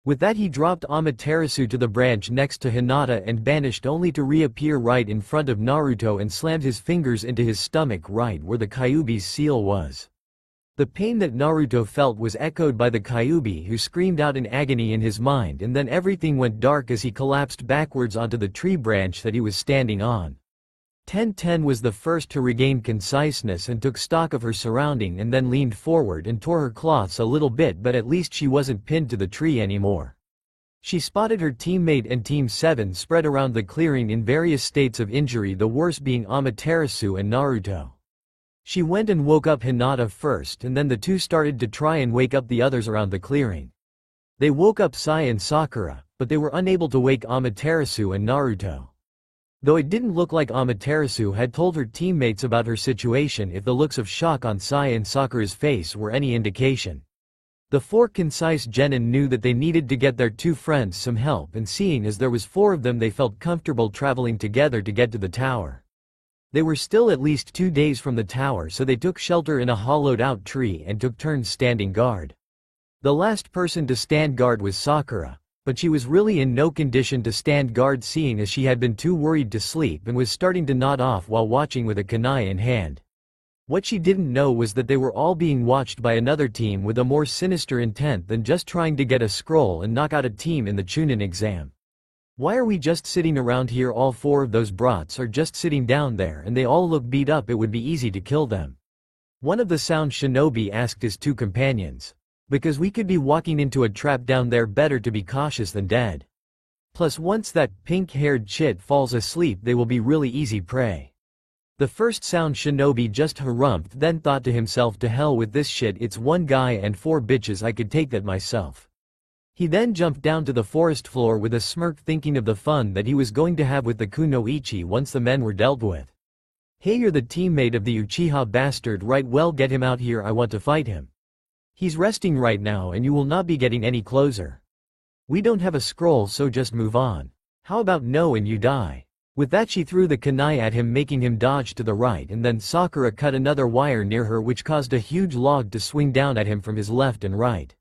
With that he dropped Amaterasu to the branch next to Hinata and vanished, only to reappear right in front of Naruto and slammed his fingers into his stomach right where the Kyuubi's seal was. The pain that Naruto felt was echoed by the Kyuubi, who screamed out in agony in his mind, and then everything went dark as he collapsed backwards onto the tree branch that he was standing on. Ten was the first to regain conciseness and took stock of her surrounding, and then leaned forward and tore her cloths a little bit, but at least she wasn't pinned to the tree anymore. She spotted her teammate and Team 7 spread around the clearing in various states of injury, the worst being Amaterasu and Naruto. She went and woke up Hinata first, and then the two started to try and wake up the others around the clearing. They woke up Sai and Sakura, but they were unable to wake Amaterasu and Naruto. Though it didn't look like Amaterasu had told her teammates about her situation, if the looks of shock on Sai and Sakura's face were any indication. The four concise genin knew that they needed to get their two friends some help, and seeing as there was four of them, they felt comfortable traveling together to get to the tower. They were still at least 2 days from the tower, so they took shelter in a hollowed-out tree and took turns standing guard. The last person to stand guard was Sakura, but she was really in no condition to stand guard, seeing as she had been too worried to sleep and was starting to nod off while watching with a kunai in hand. What she didn't know was that they were all being watched by another team with a more sinister intent than just trying to get a scroll and knock out a team in the Chunin exam. Why are we just sitting around here? All four of those brats are just sitting down there and they all look beat up. It would be easy to kill them. One of the sound shinobi asked his two companions. Because we could be walking into a trap down there, better to be cautious than dead. Plus once that pink-haired chit falls asleep they will be really easy prey. The first sound shinobi just harumphed, then thought to himself, to hell with this shit, it's one guy and 4 bitches, I could take that myself. He then jumped down to the forest floor with a smirk, thinking of the fun that he was going to have with the kunoichi once the men were dealt with. Hey, you're the teammate of the Uchiha bastard, right? Well, get him out here, I want to fight him. He's resting right now and you will not be getting any closer. We don't have a scroll, so just move on. How about no and you die? With that she threw the kunai at him, making him dodge to the right, and then Sakura cut another wire near her which caused a huge log to swing down at him from his left and right.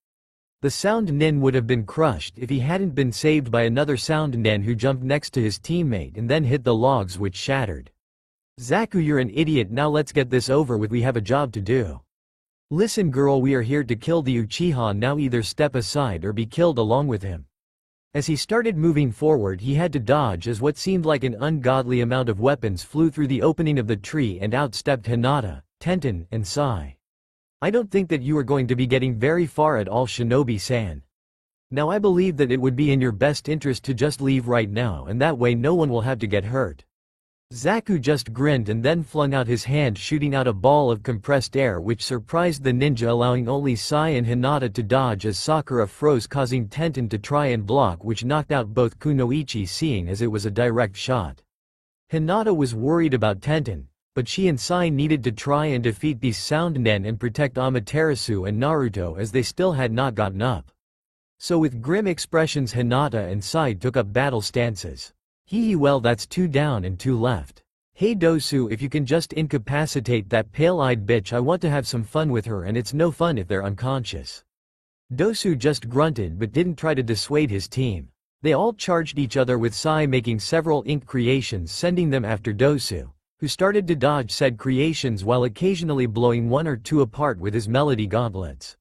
The sound nin would have been crushed if he hadn't been saved by another sound nin who jumped next to his teammate and then hit the logs, which shattered. Zaku, you're an idiot, now let's get this over with, we have a job to do. Listen girl, we are here to kill the Uchiha, now either step aside or be killed along with him. As he started moving forward he had to dodge as what seemed like an ungodly amount of weapons flew through the opening of the tree and out stepped Hinata, Tenten, and Sai. I don't think that you are going to be getting very far at all, Shinobi-san. Now I believe that it would be in your best interest to just leave right now, and that way no one will have to get hurt. Zaku just grinned and then flung out his hand, shooting out a ball of compressed air which surprised the ninja, allowing only Sai and Hinata to dodge as Sakura froze, causing Tenten to try and block, which knocked out both kunoichi, seeing as it was a direct shot. Hinata was worried about Tenten, but she and Sai needed to try and defeat these sound nen and protect Amaterasu and Naruto as they still had not gotten up. So with grim expressions Hinata and Sai took up battle stances. Hee well, that's 2 down and 2 left. Hey Dosu, if you can just incapacitate that pale-eyed bitch, I want to have some fun with her, and it's no fun if they're unconscious. Dosu just grunted but didn't try to dissuade his team. They all charged each other, with Sai making several ink creations, sending them after Dosu, who started to dodge said creations while occasionally blowing 1 or 2 apart with his melody gauntlets.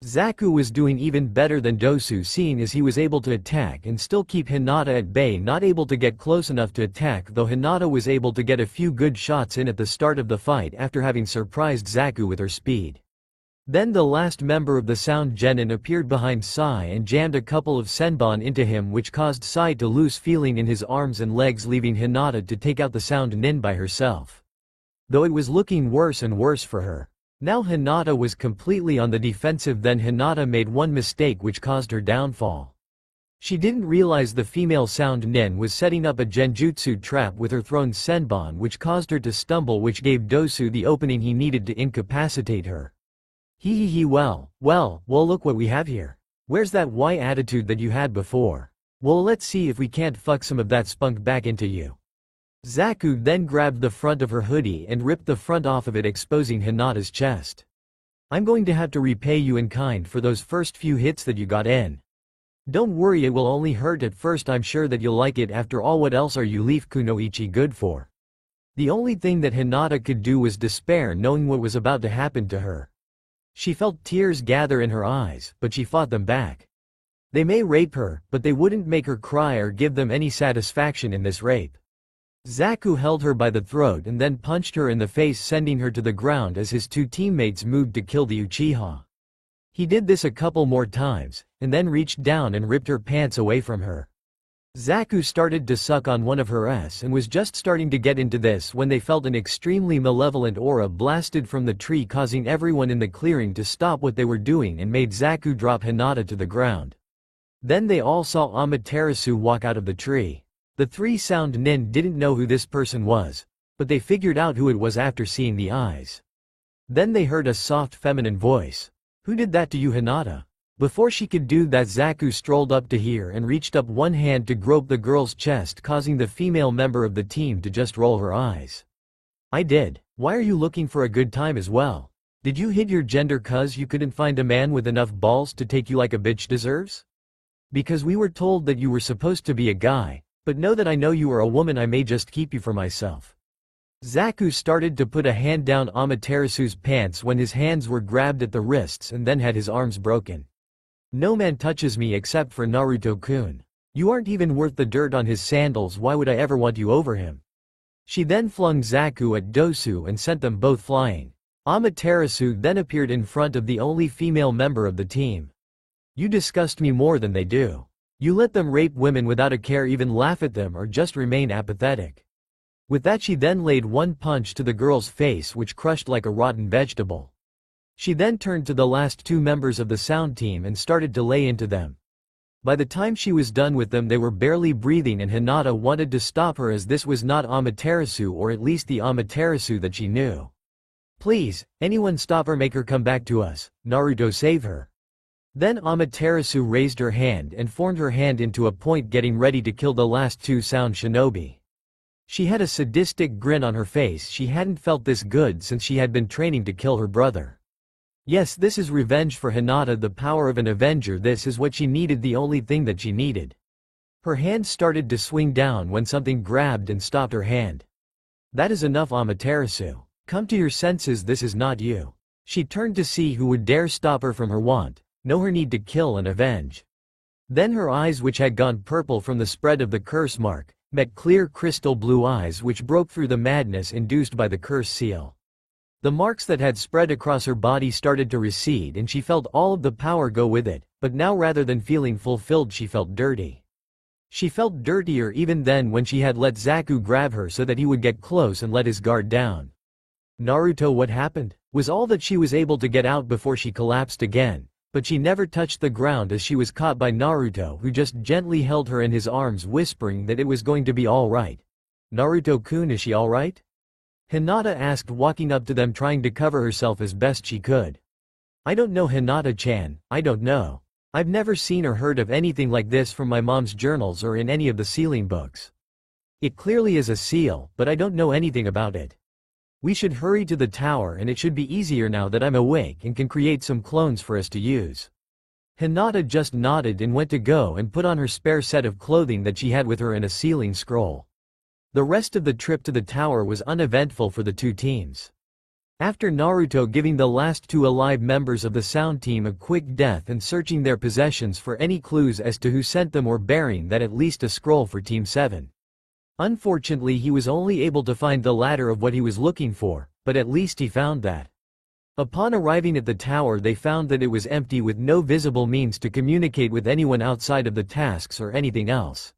Zaku was doing even better than Dosu, seeing as he was able to attack and still keep Hinata at bay, not able to get close enough to attack, though Hinata was able to get a few good shots in at the start of the fight after having surprised Zaku with her speed. Then the last member of the sound genin appeared behind Sai and jammed a couple of senbon into him, which caused Sai to lose feeling in his arms and legs, leaving Hinata to take out the sound nin by herself. Though it was looking worse and worse for her. Now Hinata was completely on the defensive. Then Hinata made one mistake which caused her downfall. She didn't realize the female sound nin was setting up a genjutsu trap with her thrown senbon, which caused her to stumble, which gave Dosu the opening he needed to incapacitate her. Hee hee hee, well, look what we have here. Where's that Y attitude that you had before? Well, let's see if we can't fuck some of that spunk back into you. Zaku then grabbed the front of her hoodie and ripped the front off of it, exposing Hinata's chest. I'm going to have to repay you in kind for those first few hits that you got in. Don't worry, it will only hurt at first. I'm sure that you'll like it. After all, what else are you Leaf Kunoichi good for? The only thing that Hinata could do was despair, knowing what was about to happen to her. She felt tears gather in her eyes, but she fought them back. They may rape her, but they wouldn't make her cry or give them any satisfaction in this rape. Zaku held her by the throat and then punched her in the face, sending her to the ground as his two teammates moved to kill the Uchiha. He did this a couple more times, and then reached down and ripped her pants away from her. Zaku started to suck on one of her ass and was just starting to get into this when they felt an extremely malevolent aura blasted from the tree, causing everyone in the clearing to stop what they were doing and made Zaku drop Hinata to the ground. Then they all saw Amaterasu walk out of the tree. The three sound nin didn't know who this person was, but they figured out who it was after seeing the eyes. Then they heard a soft feminine voice. Who did that to you, Hinata? Before she could do that, Zaku strolled up to here and reached up one hand to grope the girl's chest, causing the female member of the team to just roll her eyes. I did. Why are you looking for a good time as well? Did you hid your gender cuz you couldn't find a man with enough balls to take you like a bitch deserves? Because we were told that you were supposed to be a guy. But know that I know you are a woman, I may just keep you for myself. Zaku started to put a hand down Amaterasu's pants when his hands were grabbed at the wrists and then had his arms broken. No man touches me except for Naruto-kun. You aren't even worth the dirt on his sandals, why would I ever want you over him? She then flung Zaku at Dosu and sent them both flying. Amaterasu then appeared in front of the only female member of the team. You disgust me more than they do. You let them rape women without a care, even laugh at them or just remain apathetic. With that, she then laid one punch to the girl's face which crushed like a rotten vegetable. She then turned to the last two members of the sound team and started to lay into them. By the time she was done with them, they were barely breathing and Hinata wanted to stop her, as this was not Amaterasu, or at least the Amaterasu that she knew. Please, anyone stop her, make her come back to us. Naruto, save her. Then Amaterasu raised her hand and formed her hand into a point, getting ready to kill the last two sound shinobi. She had a sadistic grin on her face. She hadn't felt this good since she had been training to kill her brother. Yes, this is revenge for Hinata, the power of an Avenger. This is what she needed, the only thing that she needed. Her hand started to swing down when something grabbed and stopped her hand. That is enough, Amaterasu. Come to your senses, this is not you. She turned to see who would dare stop her from her want. Know her need to kill and avenge. Then her eyes, which had gone purple from the spread of the curse mark, met clear crystal blue eyes which broke through the madness induced by the curse seal. The marks that had spread across her body started to recede and she felt all of the power go with it, but now rather than feeling fulfilled, she felt dirty. She felt dirtier even then when she had let Zaku grab her so that he would get close and let his guard down. Naruto, what happened? Was all that she was able to get out before she collapsed again. But she never touched the ground as she was caught by Naruto, who just gently held her in his arms, whispering that it was going to be all right. Naruto-kun, is she all right? Hinata asked, walking up to them, trying to cover herself as best she could. I don't know, Hinata-chan, I don't know. I've never seen or heard of anything like this from my mom's journals or in any of the sealing books. It clearly is a seal, but I don't know anything about it. We should hurry to the tower, and it should be easier now that I'm awake and can create some clones for us to use. Hinata just nodded and went to go and put on her spare set of clothing that she had with her in a sealing scroll. The rest of the trip to the tower was uneventful for the two teams. After Naruto giving the last two alive members of the sound team a quick death and searching their possessions for any clues as to who sent them, or bearing that at least a scroll for Team 7. Unfortunately, he was only able to find the latter of what he was looking for, but at least he found that. Upon arriving at the tower, they found that it was empty, with no visible means to communicate with anyone outside of the tasks or anything else.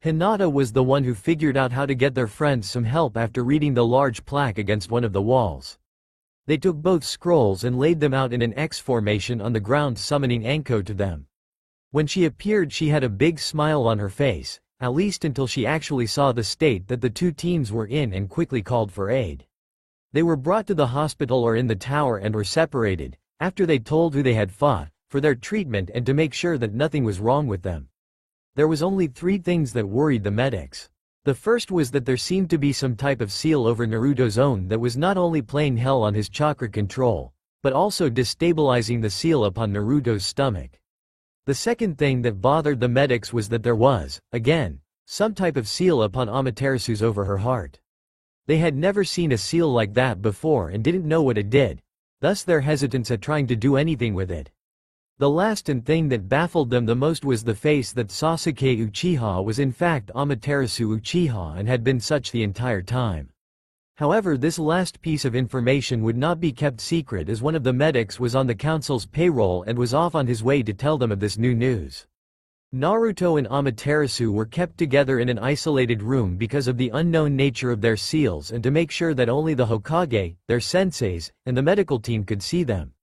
Hinata was the one who figured out how to get their friends some help after reading the large plaque against one of the walls. They took both scrolls and laid them out in an X formation on the ground, summoning Anko to them. When she appeared, she had a big smile on her face, at least until she actually saw the state that the two teams were in, and quickly called for aid. They were brought to the hospital or in the tower and were separated, after they told who they had fought, for their treatment and to make sure that nothing was wrong with them. There was only 3 things that worried the medics. The first was that there seemed to be some type of seal over Naruto's own that was not only playing hell on his chakra control, but also destabilizing the seal upon Naruto's stomach. The second thing that bothered the medics was that there was, again, some type of seal upon Amaterasu's over her heart. They had never seen a seal like that before and didn't know what it did, thus their hesitance at trying to do anything with it. The last and thing that baffled them the most was the face that Sasuke Uchiha was in fact Amaterasu Uchiha and had been such the entire time. However, this last piece of information would not be kept secret as one of the medics was on the council's payroll and was off on his way to tell them of this new news. Naruto and Amaterasu were kept together in an isolated room because of the unknown nature of their seals and to make sure that only the Hokage, their senseis, and the medical team could see them.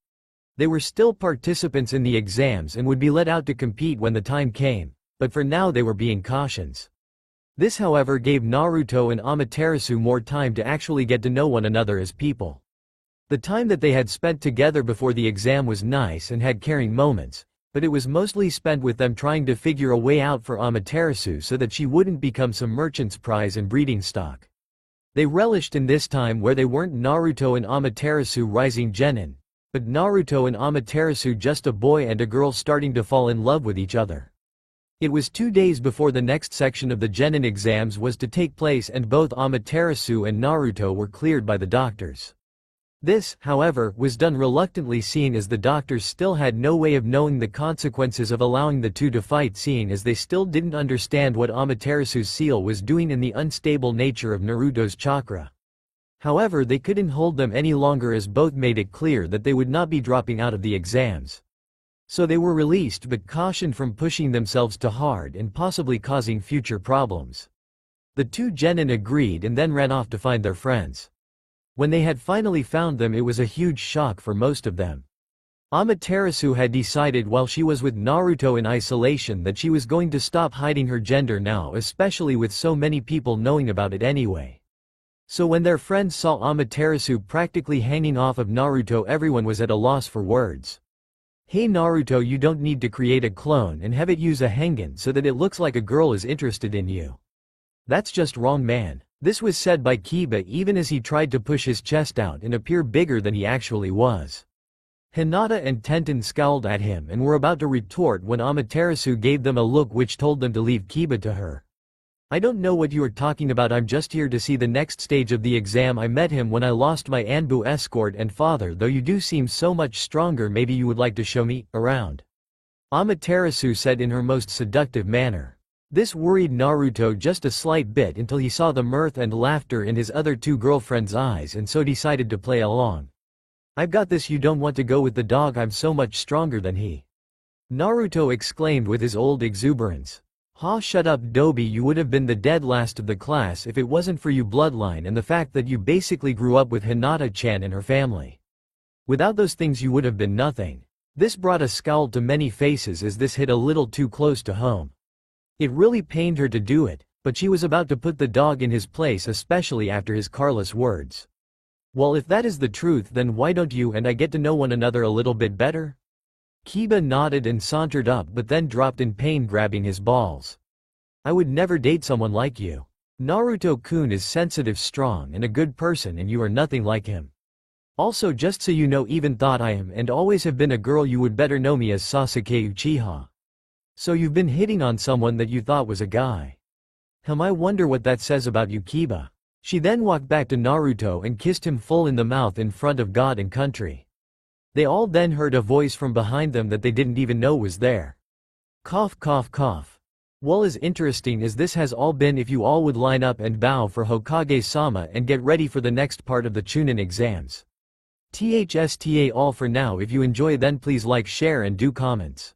They were still participants in the exams and would be let out to compete when the time came, but for now they were being cautious. This however gave Naruto and Amaterasu more time to actually get to know one another as people. The time that they had spent together before the exam was nice and had caring moments, but it was mostly spent with them trying to figure a way out for Amaterasu so that she wouldn't become some merchant's prize and breeding stock. They relished in this time where they weren't Naruto and Amaterasu rising genin, but Naruto and Amaterasu just a boy and a girl starting to fall in love with each other. It was 2 days before the next section of the genin exams was to take place and both Amaterasu and Naruto were cleared by the doctors. This, however, was done reluctantly seeing as the doctors still had no way of knowing the consequences of allowing the two to fight seeing as they still didn't understand what Amaterasu's seal was doing in the unstable nature of Naruto's chakra. However, they couldn't hold them any longer as both made it clear that they would not be dropping out of the exams. So they were released but cautioned from pushing themselves too hard and possibly causing future problems. The 2 genin agreed and then ran off to find their friends. When they had finally found them, it was a huge shock for most of them. Amaterasu had decided while she was with Naruto in isolation that she was going to stop hiding her gender now, especially with so many people knowing about it anyway. So when their friends saw Amaterasu practically hanging off of Naruto, everyone was at a loss for words. "Hey Naruto, you don't need to create a clone and have it use a hengen so that it looks like a girl is interested in you. That's just wrong, man." This was said by Kiba even as he tried to push his chest out and appear bigger than he actually was. Hinata and Tenten scowled at him and were about to retort when Amaterasu gave them a look which told them to leave Kiba to her. "I don't know what you are talking about, I'm just here to see the next stage of the exam. I met him when I lost my Anbu escort and father, though you do seem so much stronger, maybe you would like to show me around," Amaterasu said in her most seductive manner. This worried Naruto just a slight bit until he saw the mirth and laughter in his other 2 girlfriends' eyes and so decided to play along. "I've got this, you don't want to go with the dog, I'm so much stronger than he," Naruto exclaimed with his old exuberance. "Ha, shut up Dobi, you would have been the dead last of the class if it wasn't for you bloodline and the fact that you basically grew up with Hinata-chan and her family. Without those things you would have been nothing." This brought a scowl to many faces as this hit a little too close to home. It really pained her to do it, but she was about to put the dog in his place, especially after his careless words. "Well, if that is the truth, then why don't you and I get to know one another a little bit better?" Kiba nodded and sauntered up but then dropped in pain, grabbing his balls. "I would never date someone like you. Naruto-kun is sensitive, strong and a good person and you are nothing like him. Also, just so you know, even thought I am and always have been a girl, you would better know me as Sasuke Uchiha. So you've been hitting on someone that you thought was a guy. I wonder what that says about you, Kiba." She then walked back to Naruto and kissed him full in the mouth in front of God and country. They all then heard a voice from behind them that they didn't even know was there. Cough cough cough. Well, as interesting as this has all been, if you all would line up and bow for Hokage-sama and get ready for the next part of the Chunin exams. THSTA all for now. If you enjoy, then please like, share and do comments.